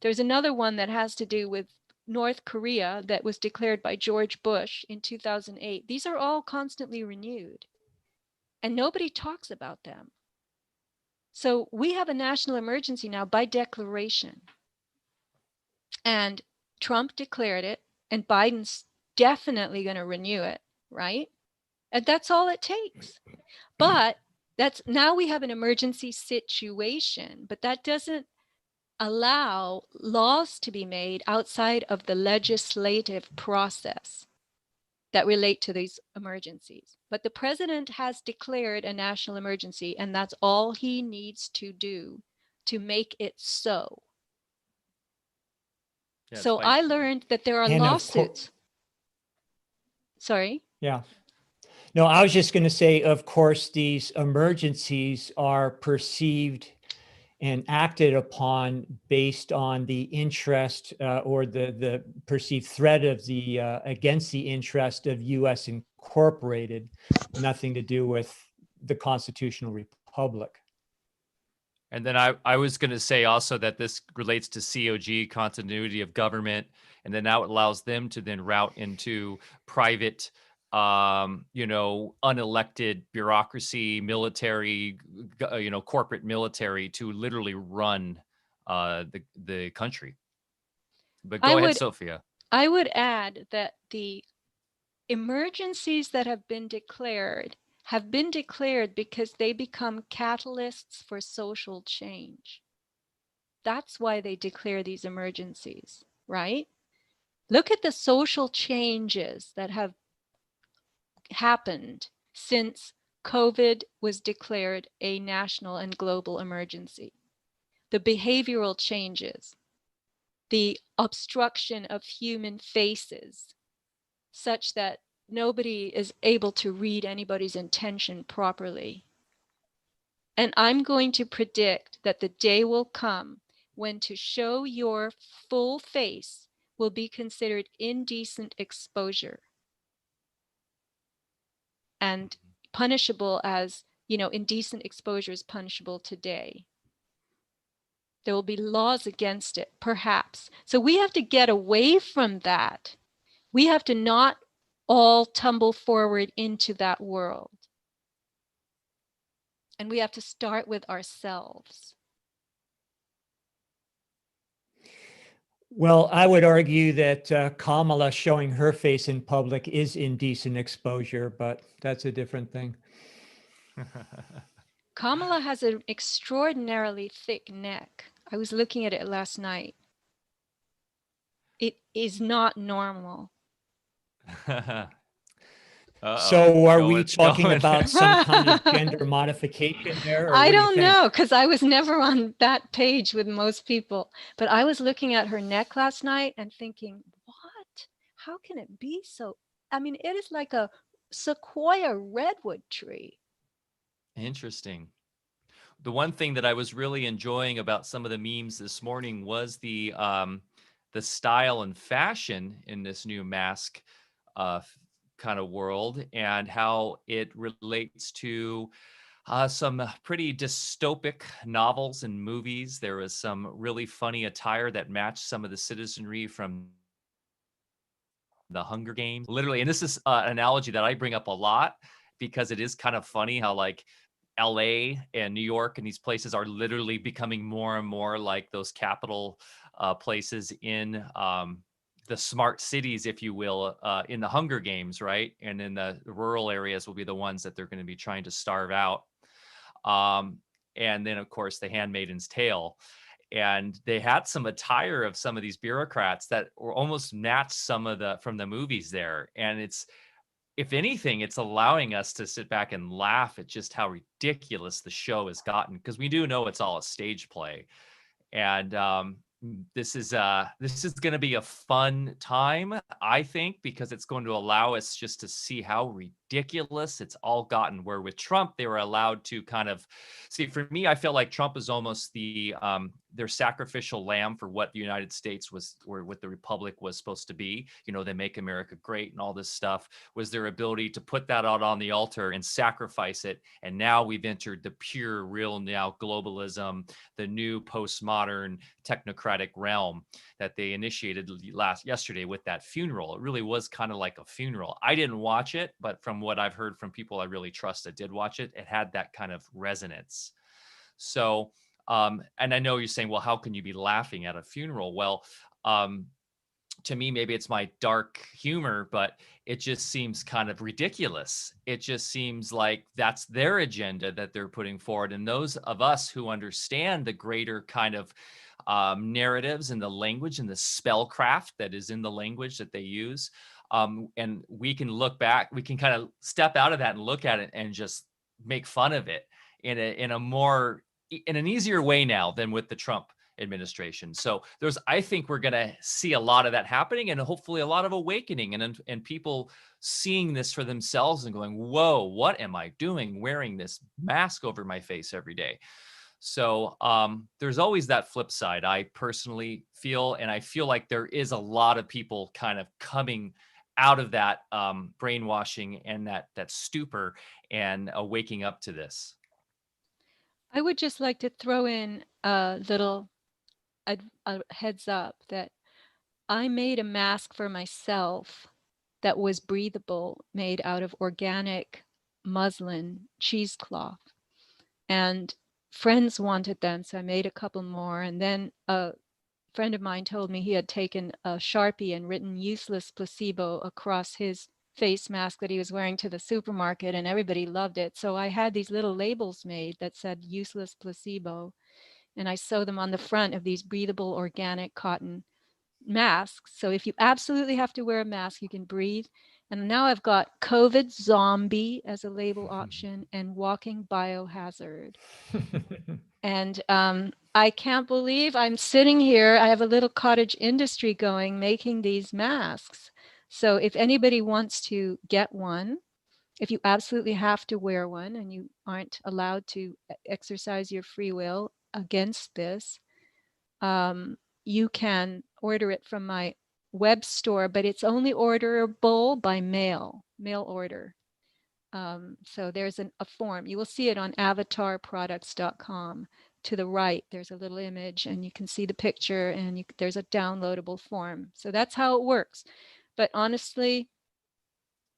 There's another one that has to do with North Korea that was declared by George Bush in 2008. These are all constantly renewed, and nobody talks about them. So we have a national emergency now by declaration. And Trump declared it, and Biden's definitely going to renew it, right? And that's all it takes. But now we have an emergency situation, but that doesn't allow laws to be made outside of the legislative process that relate to these emergencies. But the president has declared a national emergency, and that's all he needs to do to make it so. Yeah, So I learned that there are And lawsuits. Sorry? Yeah. No, I was just going to say, of course, these emergencies are perceived and acted upon based on the interest or the perceived threat of the against the interest of U.S. Incorporated, nothing to do with the constitutional republic. And then I was going to say also that this relates to COG, continuity of government, and then now it allows them to then route into private, unelected bureaucracy, military, corporate military to literally run the country. But go ahead, Sophia. I would add that the emergencies that have been declared because they become catalysts for social change. That's why they declare these emergencies, right? Look at the social changes that have happened since COVID was declared a national and global emergency. The behavioral changes, the obstruction of human faces, such that nobody is able to read anybody's intention properly. And I'm going to predict that the day will come when to show your full face will be considered indecent exposure and punishable as, indecent exposure is punishable today. There will be laws against it, perhaps. So we have to get away from that. We have to not all tumble forward into that world. And we have to start with ourselves. Well, I would argue that Kamala showing her face in public is indecent exposure, but that's a different thing. Kamala has an extraordinarily thick neck. I was looking at it last night. It is not normal. So are we Going, talking going. about some kind of gender modification there, or I what do you don't think? know, because I was never on that page with most people. But I was looking at her neck last night and thinking, what? How can it be so? I mean, it is like a sequoia redwood tree. Interesting. The one thing that I was really enjoying about some of the memes this morning was the style and fashion in this new mask kind of world, and how it relates to some pretty dystopic novels and movies. There was some really funny attire that matched some of the citizenry from the Hunger Games, literally. And this is an analogy that I bring up a lot because it is kind of funny how like LA and New York and these places are literally becoming more and more like those capital places in the smart cities, if you will, in the Hunger Games, right? And then the rural areas will be the ones that they're going to be trying to starve out. And then, of course, The Handmaid's Tale. And they had some attire of some of these bureaucrats that were almost matched some of the from the movies there. And it's, if anything, it's allowing us to sit back and laugh at just how ridiculous the show has gotten, because we do know it's all a stage play. And this is going to be a fun time, I think, because it's going to allow us just to see how ridiculous it's all gotten. Where with Trump, they were allowed to kind of see. For me, I feel like Trump is almost their sacrificial lamb for what the United States was, or what the Republic was supposed to be. You know, they make America great and all this stuff, was their ability to put that out on the altar and sacrifice it. And now we've entered the pure, real now globalism, the new postmodern technocratic realm that they initiated yesterday with that funeral. It really was kind of like a funeral. I didn't watch it, but from what I've heard from people I really trust that did watch it, it had that kind of resonance. So, and I know you're saying, well, how can you be laughing at a funeral? Well, to me, maybe it's my dark humor, but it just seems kind of ridiculous. It just seems like that's their agenda that they're putting forward. And those of us who understand the greater kind of narratives and the language and the spellcraft that is in the language that they use, and we can look back, we can kind of step out of that and look at it and just make fun of it in an easier way now than with the Trump administration. So I think we're going to see a lot of that happening, and hopefully a lot of awakening, and people seeing this for themselves and going, whoa, what am I doing wearing this mask over my face every day? So there's always that flip side, I personally feel. And I feel like there is a lot of people kind of coming out of that brainwashing and that stupor, and waking up to this. I would just like to throw in a little a heads up that I made a mask for myself that was breathable, made out of organic muslin cheesecloth. And friends wanted them, so I made a couple more. And then a friend of mine told me he had taken a Sharpie and written useless placebo across his face mask that he was wearing to the supermarket, and everybody loved it. So I had these little labels made that said useless placebo, and I sew them on the front of these breathable organic cotton masks. So if you absolutely have to wear a mask, you can breathe. And now I've got COVID zombie as a label option and walking biohazard. And I can't believe I'm sitting here. I have a little cottage industry going, making these masks. So if anybody wants to get one, if you absolutely have to wear one and you aren't allowed to exercise your free will against this, you can order it from my web store, but it's only orderable by mail order. So there's a form. You will see it on avatarproducts.com. To the right, there's a little image and you can see the picture, and there's a downloadable form. So that's how it works. But honestly,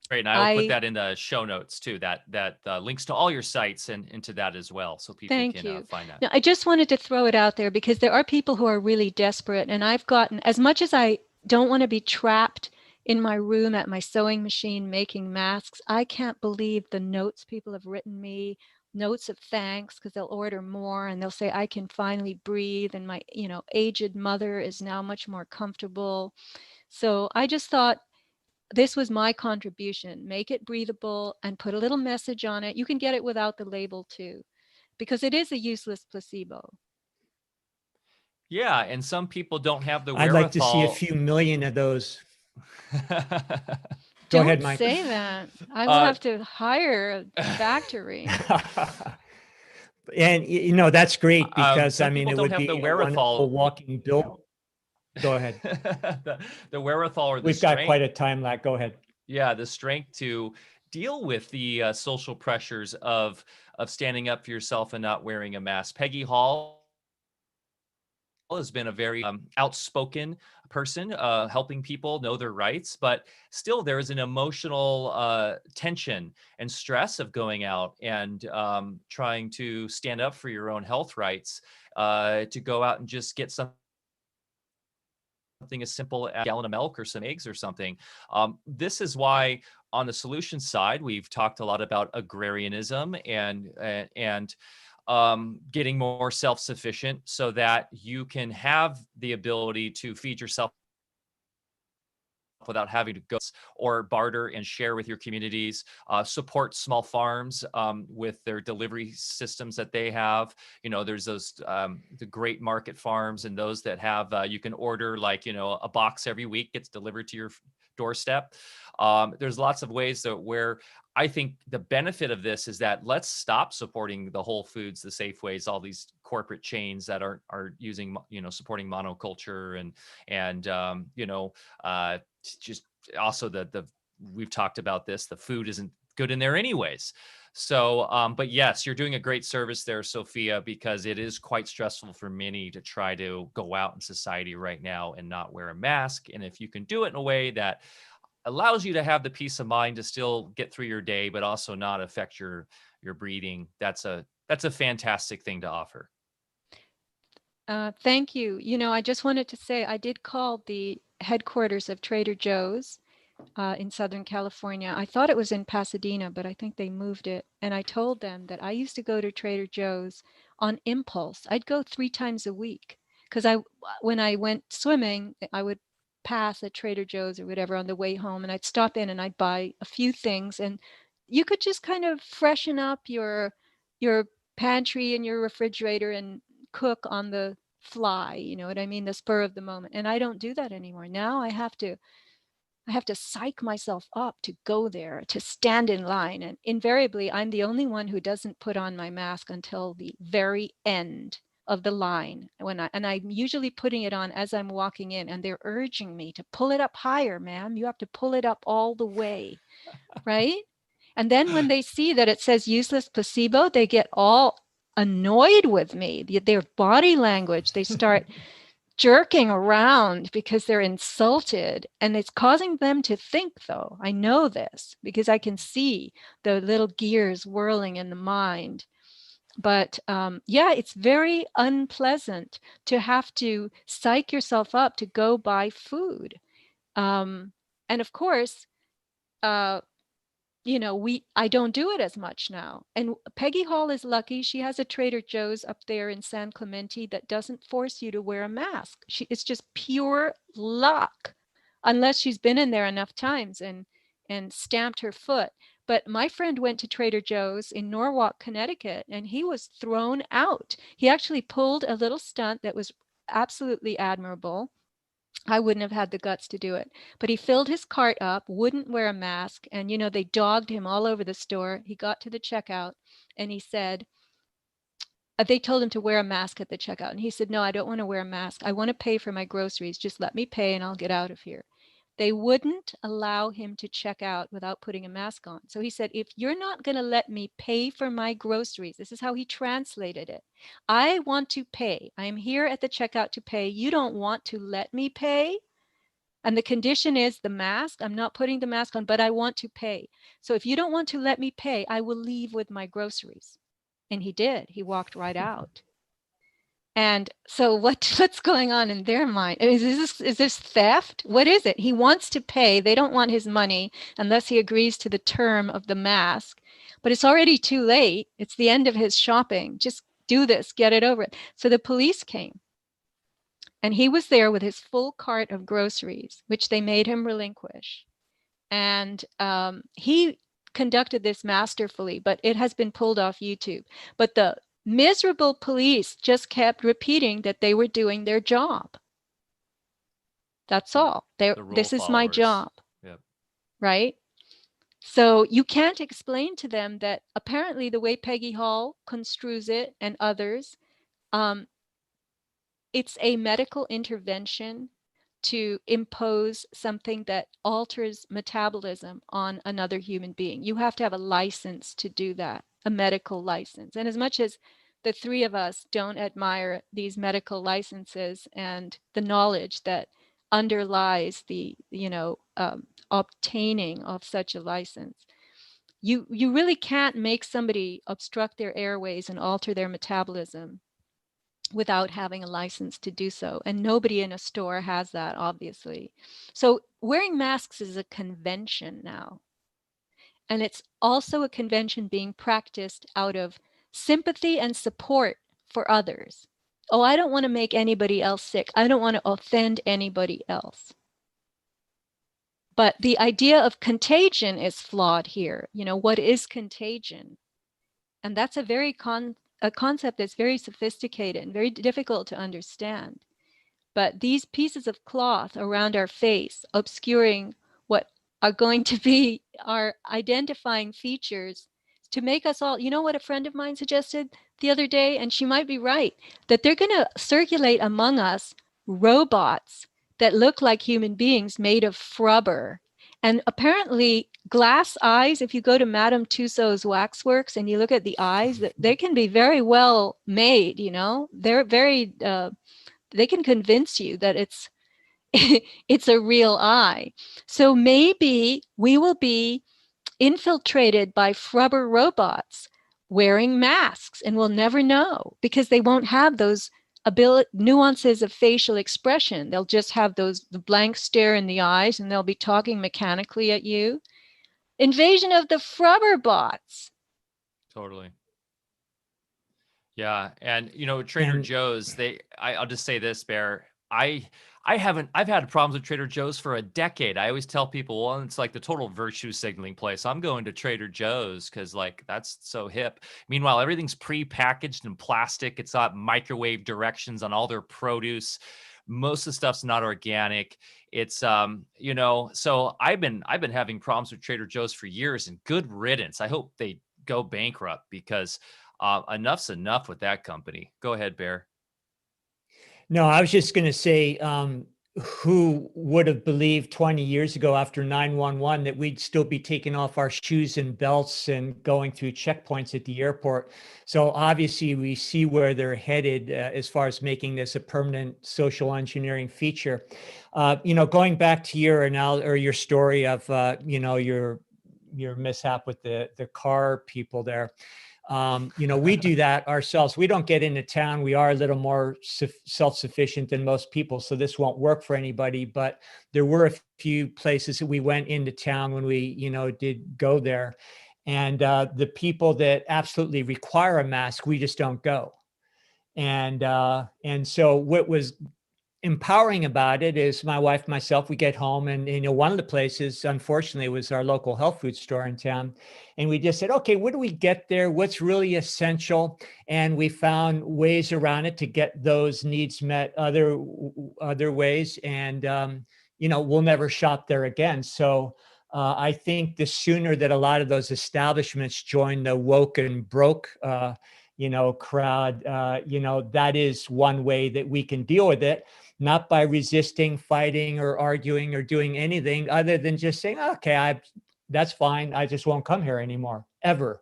Great, and I will put that in the show notes too. That links to all your sites and into that as well, so people can find that. Now, I just wanted to throw it out there because there are people who are really desperate, and I've gotten, as much as I don't want to be trapped in my room at my sewing machine making masks, I can't believe the notes people have written me, notes of thanks because they'll order more and they'll say, I can finally breathe and my, aged mother is now much more comfortable. So I just thought this was my contribution. Make it breathable and put a little message on it. You can get it without the label too, because it is a useless placebo. Yeah, and some people don't have the I'd like to see a wherewithal. few million of those. Go Don't ahead, Mike. say that. I will have to hire a factory. And that's great because Some it people don't would have be the a wherewithal. wonderful walking bill. Go ahead. the wherewithal or the We've strength. got quite a time lag. Go ahead. Yeah, the strength to deal with the social pressures of standing up for yourself and not wearing a mask. Peggy Hall has been a very outspoken person, helping people know their rights, but still there is an emotional tension and stress of going out and trying to stand up for your own health rights, to go out and just get something as simple as a gallon of milk or some eggs or something. This is why on the solution side, we've talked a lot about agrarianism and getting more self-sufficient so that you can have the ability to feed yourself without having to go or barter and share with your communities, support small farms with their delivery systems that they have. There's those, the great market farms and those that have, you can order a box every week gets delivered to your doorstep. There's lots of ways that where I think the benefit of this is that let's stop supporting the Whole Foods, the Safeways, all these corporate chains that are using, supporting monoculture and just also we've talked about this, the food isn't good in there anyways. So, but yes, you're doing a great service there, Sophia, because it is quite stressful for many to try to go out in society right now and not wear a mask. And if you can do it in a way that allows you to have the peace of mind to still get through your day, but also not affect your breathing, that's a fantastic thing to offer. Thank you. I just wanted to say I did call the headquarters of Trader Joe's in Southern California. I thought it was in Pasadena, but I think they moved it. And I told them that I used to go to Trader Joe's on impulse. I'd go 3 times a week because when I went swimming, I would pass at Trader Joe's or whatever on the way home, and I'd stop in and I'd buy a few things. And you could just kind of freshen up your pantry and your refrigerator and cook on the fly, you know what I mean? The spur of the moment. And I don't do that anymore. Now I have to psych myself up to go there, to stand in line. And invariably, I'm the only one who doesn't put on my mask until the very end of the line. And I'm usually putting it on as I'm walking in, and they're urging me to pull it up higher, ma'am. You have to pull it up all the way, right? And then when they see that it says useless placebo, they get all annoyed with me. Their body language, they start jerking around because they're insulted, and it's causing them to think, though. I know this because I can see the little gears whirling in the mind. But yeah, it's very unpleasant to have to psych yourself up to go buy food. And of course, I don't do it as much now. And Peggy Hall is lucky. She has a Trader Joe's up there in San Clemente that doesn't force you to wear a mask. It's just pure luck, unless she's been in there enough times and stamped her foot. But my friend went to Trader Joe's in Norwalk, Connecticut, and he was thrown out. He actually pulled a little stunt that was absolutely admirable. I wouldn't have had the guts to do it. But he filled his cart up, wouldn't wear a mask, and they dogged him all over the store. He got to the checkout and he said, they told him to wear a mask at the checkout. And he said, no, I don't want to wear a mask. I want to pay for my groceries. Just let me pay and I'll get out of here. They wouldn't allow him to check out without putting a mask on. So he said, if you're not going to let me pay for my groceries, this is how he translated it. I want to pay. I am here at the checkout to pay. You don't want to let me pay? And the condition is the mask. I'm not putting the mask on, but I want to pay. So if you don't want to let me pay, I will leave with my groceries. And he did. He walked right out. And so what's going on in their mind? Is this theft? What is it? He wants to pay. They don't want his money unless he agrees to the term of the mask. but it's already too late. It's the end of his shopping. Just do this, get it over it. So the police came, and he was there with his full cart of groceries, which they made him relinquish. And he conducted this masterfully, but it has been pulled off YouTube. But the miserable police just kept repeating that they were doing their job. That's all. This is my job. Yep. Right? So you can't explain to them that apparently the way Peggy Hall construes it and others, it's a medical intervention to impose something that alters metabolism on another human being. You have to have a license to do that, a medical license. And as much as the three of us don't admire these medical licenses and the knowledge that underlies the, obtaining of such a license, you really can't make somebody obstruct their airways and alter their metabolism without having a license to do so. And nobody in a store has that, obviously. So wearing masks is a convention now. And it's also a convention being practiced out of sympathy and support for others. Oh, I don't want to make anybody else sick. I don't want to offend anybody else. But the idea of contagion is flawed here. What is contagion? And that's a concept that's very sophisticated and very difficult to understand. But these pieces of cloth around our face, obscuring what are going to be our identifying features, to make us all, what a friend of mine suggested the other day, and she might be right, that they're going to circulate among us robots that look like human beings made of rubber. And apparently glass eyes, if you go to Madame Tussauds waxworks and you look at the eyes, they can be very well made, they're very, they can convince you that it's it's a real eye. So maybe we will be infiltrated by rubber robots wearing masks, and we'll never know because they won't have those nuances of facial expression. They'll just have the blank stare in the eyes, and they'll be talking mechanically at you. Invasion of the rubber bots. Totally. Yeah. And, Trader Joe's, I'll just say this, Bear. I've had problems with Trader Joe's for a decade. I always tell people, well, it's like the total virtue signaling place. I'm going to Trader Joe's because that's so hip. Meanwhile, everything's pre-packaged in plastic. It's got microwave directions on all their produce. Most of the stuff's not organic. It's, so I've been having problems with Trader Joe's for years, and good riddance. I hope they go bankrupt because enough's enough with that company. Go ahead, Bear. No, I was just going to say, who would have believed 20 years ago after 9/11 that we'd still be taking off our shoes and belts and going through checkpoints at the airport? So obviously we see where they're headed as far as making this a permanent social engineering feature. Going back to your story of, your mishap with the car people there. We do that ourselves. We don't get into town. We are a little more self-sufficient than most people, so this won't work for anybody. But there were a few places that we went into town when we, did go there. And the people that absolutely require a mask, we just don't go. And so what was empowering about it is my wife, myself, we get home and, one of the places, unfortunately, was our local health food store in town. And we just said, okay, what do we get there? What's really essential? And we found ways around it to get those needs met other ways. And, we'll never shop there again. So I think the sooner that a lot of those establishments join the woke and broke, crowd, that is one way that we can deal with it. Not by resisting, fighting, or arguing, or doing anything other than just saying, okay, that's fine. I just won't come here anymore, ever.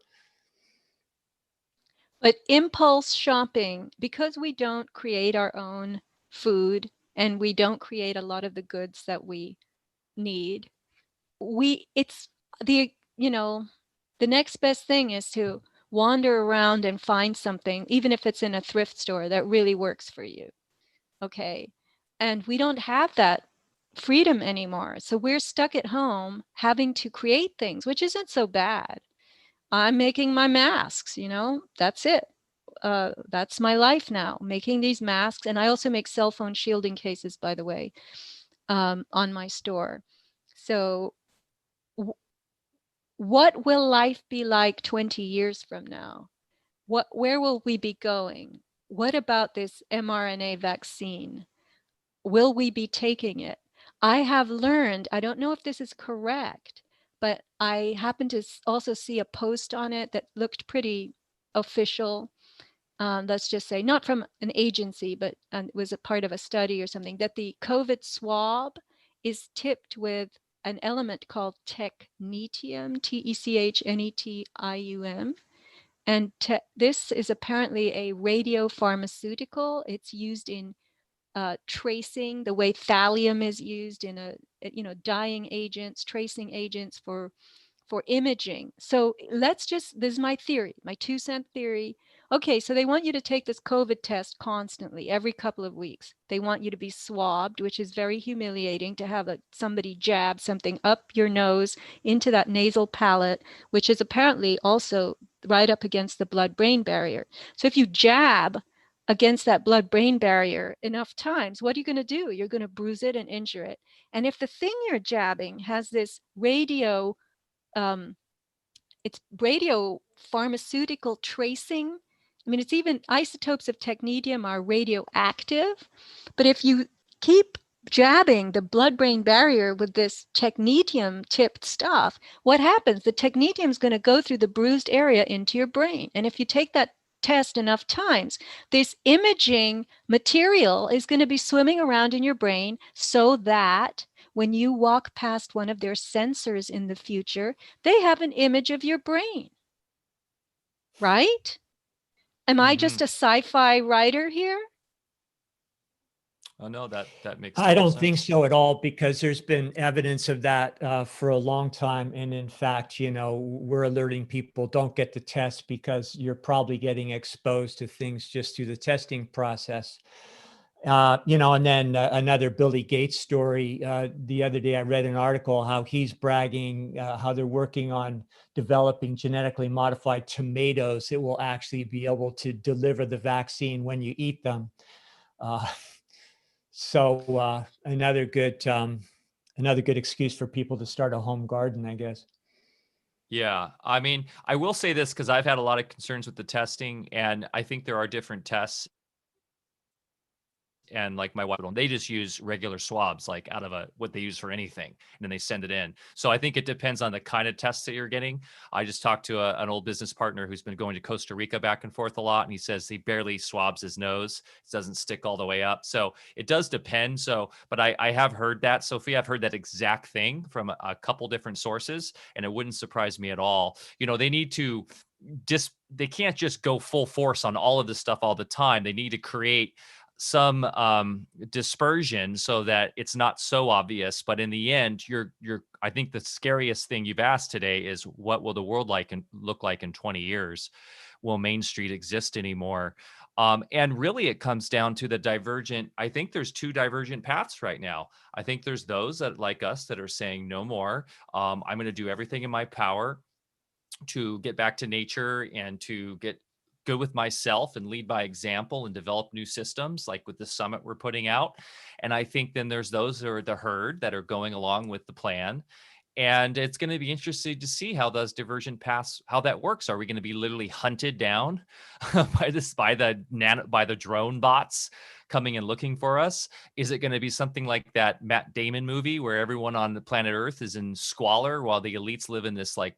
But impulse shopping, because we don't create our own food and we don't create a lot of the goods that we need, it's the next best thing is to wander around and find something, even if it's in a thrift store, that really works for you. Okay. And we don't have that freedom anymore. So we're stuck at home having to create things, which isn't so bad. I'm making my masks, that's it. That's my life now, making these masks. And I also make cell phone shielding cases, by the way, on my store. So what will life be like 20 years from now? Where will we be going? What about this mRNA vaccine? Will we be taking it? I have learned, I don't know if this is correct, but I happened to also see a post on it that looked pretty official. Let's just say, not from an agency, but it was a part of a study or something, that the COVID swab is tipped with an element called technetium, TECHNETIUM. And this is apparently a radiopharmaceutical. It's used in tracing, the way thallium is used in dyeing agents, tracing agents for imaging. So this is my theory, my 2-cent theory. Okay, so they want you to take this COVID test constantly, every couple of weeks. They want you to be swabbed, which is very humiliating, to have somebody jab something up your nose into that nasal palate, which is apparently also right up against the blood-brain barrier. So if you jab against that blood-brain barrier enough times, what are you going to do? You're going to bruise it and injure it. And if the thing you're jabbing has this it's radio pharmaceutical tracing. I mean, it's even isotopes of technetium are radioactive. But if you keep jabbing the blood-brain barrier with this technetium tipped stuff, what happens? The technetium is going to go through the bruised area into your brain. And if you take that test enough times, this imaging material is going to be swimming around in your brain, so that when you walk past one of their sensors in the future, they have an image of your brain. Right? Am I just a sci-fi writer here? Oh no, that makes I don't sense. think so at all, because there's been evidence of that for a long time. And in fact, we're alerting people, don't get the test, because you're probably getting exposed to things just through the testing process. And then another Billy Gates story. The other day, I read an article how he's bragging how they're working on developing genetically modified tomatoes that will actually be able to deliver the vaccine when you eat them. So another good excuse for people to start a home garden, I guess. Yeah. I mean, I will say this, because I've had a lot of concerns with the testing, and I think there are different tests. And like my wife, they just use regular swabs, like out of what they use for anything, and then they send it in. So I think it depends on the kind of tests that you're getting. I just talked to an old business partner who's been going to Costa Rica back and forth a lot, and he says he barely swabs his nose. It doesn't stick all the way up. So it does depend. So, but I have heard that, Sophia, I've heard that exact thing from a couple different sources, and it wouldn't surprise me at all. They need to they can't just go full force on all of this stuff all the time. They need to create some dispersion so that it's not so obvious. But in the end, I think the scariest thing you've asked today is, what will the world look like in 20 years? Will Main Street exist anymore? And really, it comes down to I think there's 2 divergent paths right now. I think there's those that, like us, that are saying no more. I'm going to do everything in my power to get back to nature and to get good with myself and lead by example and develop new systems, like with the summit we're putting out. And I think then there's those that are the herd that are going along with the plan. And it's going to be interesting to see how those divergent paths, how that works. Are we going to be literally hunted down by the drone bots coming and looking for us? Is it going to be something like that Matt Damon movie where everyone on the planet Earth is in squalor while the elites live in this like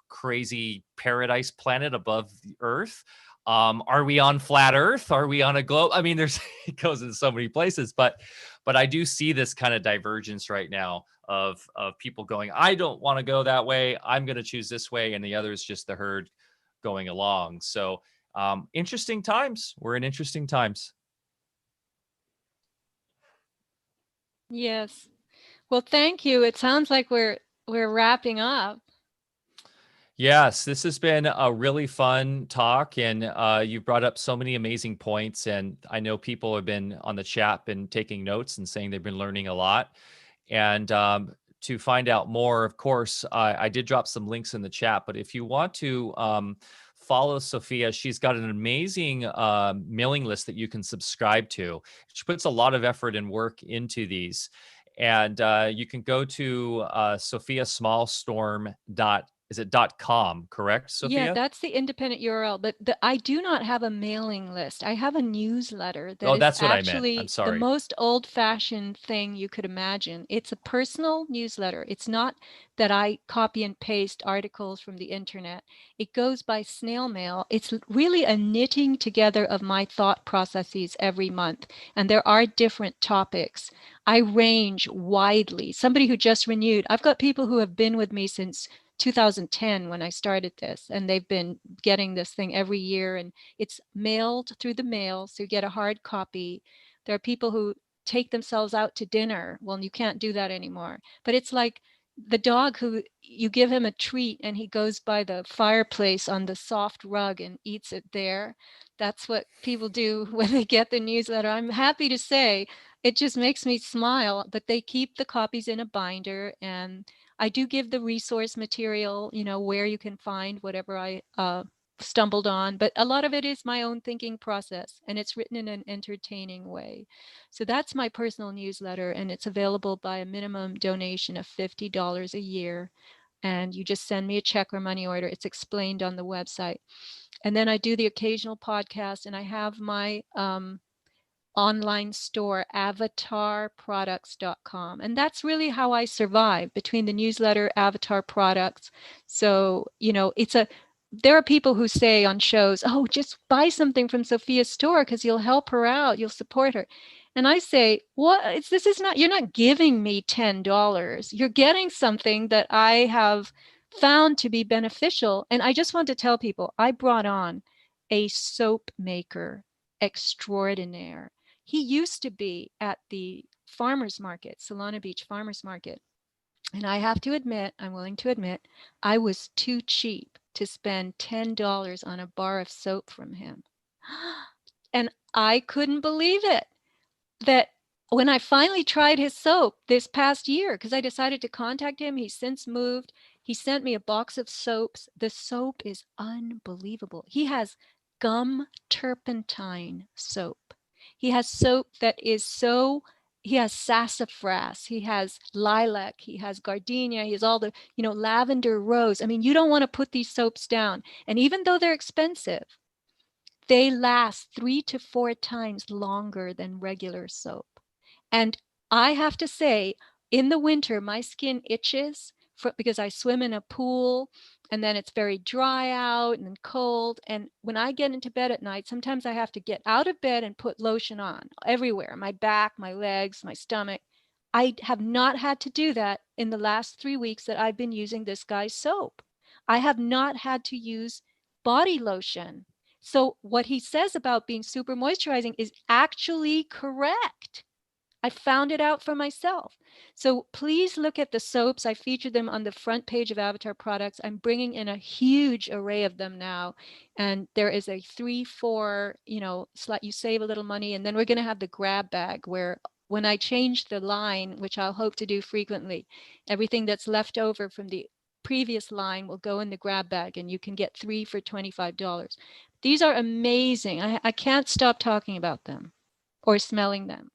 crazy paradise planet above the Earth? Are we on flat Earth? Are we on a globe? I mean, it goes in so many places, but I do see this kind of divergence right now of people going, I don't want to go that way, I'm going to choose this way, and the other is just the herd going along. So interesting times. We're in interesting times. Yes. Well, thank you. It sounds like we're wrapping up. Yes, this has been a really fun talk, and you brought up so many amazing points. And I know people have been on the chat, been taking notes and saying they've been learning a lot. And to find out more, of course, I did drop some links in the chat, but if you want to follow Sofia, she's got an amazing mailing list that you can subscribe to. She puts a lot of effort and work into these. And you can go to Sofia Smallstorm is it .com, correct, Sofia? Yeah, that's the independent URL, but I do not have a mailing list. I have a newsletter that is That's what I meant. I'm actually the sorry. most old-fashioned thing you could imagine. It's a personal newsletter. It's not that I copy and paste articles from the internet. It goes by snail mail. It's really a knitting together of my thought processes every month, and there are different topics. I range widely. Somebody who just renewed, I've got people who have been with me since 2010 when I started this, and they've been getting this thing every year, and it's mailed through the mail, so you get a hard copy. There are people who take themselves out to dinner. Well, you can't do that anymore, but it's like the dog who you give him a treat and he goes by the fireplace on the soft rug and eats it there. That's what people do when they get the newsletter. I'm happy to say it just makes me smile, but they keep the copies in a binder, and I do give the resource material, where you can find whatever I stumbled on, but a lot of it is my own thinking process, and it's written in an entertaining way. So that's my personal newsletter, and it's available by a minimum donation of $50 a year. And you just send me a check or money order. It's explained on the website. And then I do the occasional podcast, and I have my online store, avatarproducts.com. And that's really how I survive, between the newsletter, Avatar Products. So, there are people who say on shows, oh, just buy something from Sofia's store because you'll help her out, you'll support her. And I say, you're not giving me $10. You're getting something that I have found to be beneficial. And I just want to tell people, I brought on a soap maker extraordinaire. He used to be at the farmers market, Solana Beach farmers market. And I have to admit, I'm willing to admit, I was too cheap to spend $10 on a bar of soap from him. And I couldn't believe it, that when I finally tried his soap this past year, because I decided to contact him, he's since moved. He sent me a box of soaps. The soap is unbelievable. He has gum turpentine soap. He has soap that is he has sassafras, he has lilac, he has gardenia, he has all the, lavender, rose. I mean, you don't want to put these soaps down. And even though they're expensive, they last 3 to 4 times longer than regular soap. And I have to say, in the winter, my skin itches because I swim in a pool, and then it's very dry out and cold. And when I get into bed at night, sometimes I have to get out of bed and put lotion on everywhere, my back, my legs, my stomach. I have not had to do that in the last 3 weeks that I've been using this guy's soap. I have not had to use body lotion. So what he says about being super moisturizing is actually correct. I found it out for myself. So please look at the soaps. I featured them on the front page of Avatar Products. I'm bringing in a huge array of them now. And there is a 3-4, you save a little money. And then we're going to have the grab bag, where when I change the line, which I'll hope to do frequently, everything that's left over from the previous line will go in the grab bag, and you can get 3 for $25. These are amazing. I can't stop talking about them or smelling them.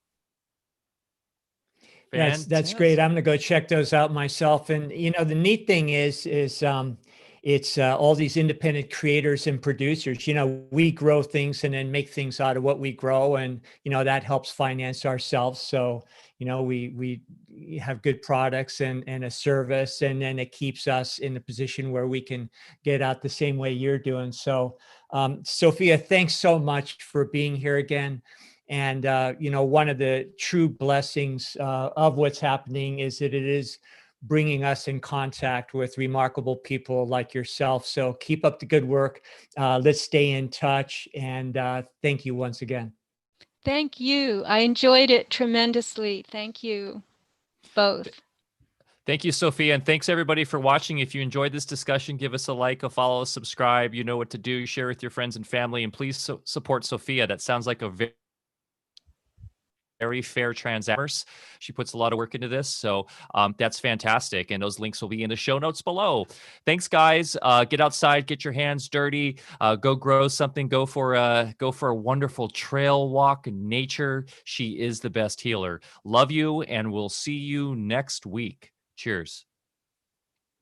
That's great. I'm going to go check those out myself. And the neat thing is it's all these independent creators and producers. We grow things and then make things out of what we grow, and that helps finance ourselves. So we have good products and a service, and then it keeps us in a position where we can get out the same way you're doing. So Sofia, thanks so much for being here again. And, one of the true blessings of what's happening is that it is bringing us in contact with remarkable people like yourself. So keep up the good work. Let's stay in touch. And thank you once again. Thank you. I enjoyed it tremendously. Thank you both. Thank you, Sofia. And thanks, everybody, for watching. If you enjoyed this discussion, give us a like, a follow, subscribe. You know what to do. Share with your friends and family. And please support Sofia. That sounds like a very very fair transactors. She puts a lot of work into this. So that's fantastic. And those links will be in the show notes below. Thanks, guys. Get outside, get your hands dirty, go grow something, go for a wonderful trail walk in nature. She is the best healer. Love you, and we'll see you next week. Cheers.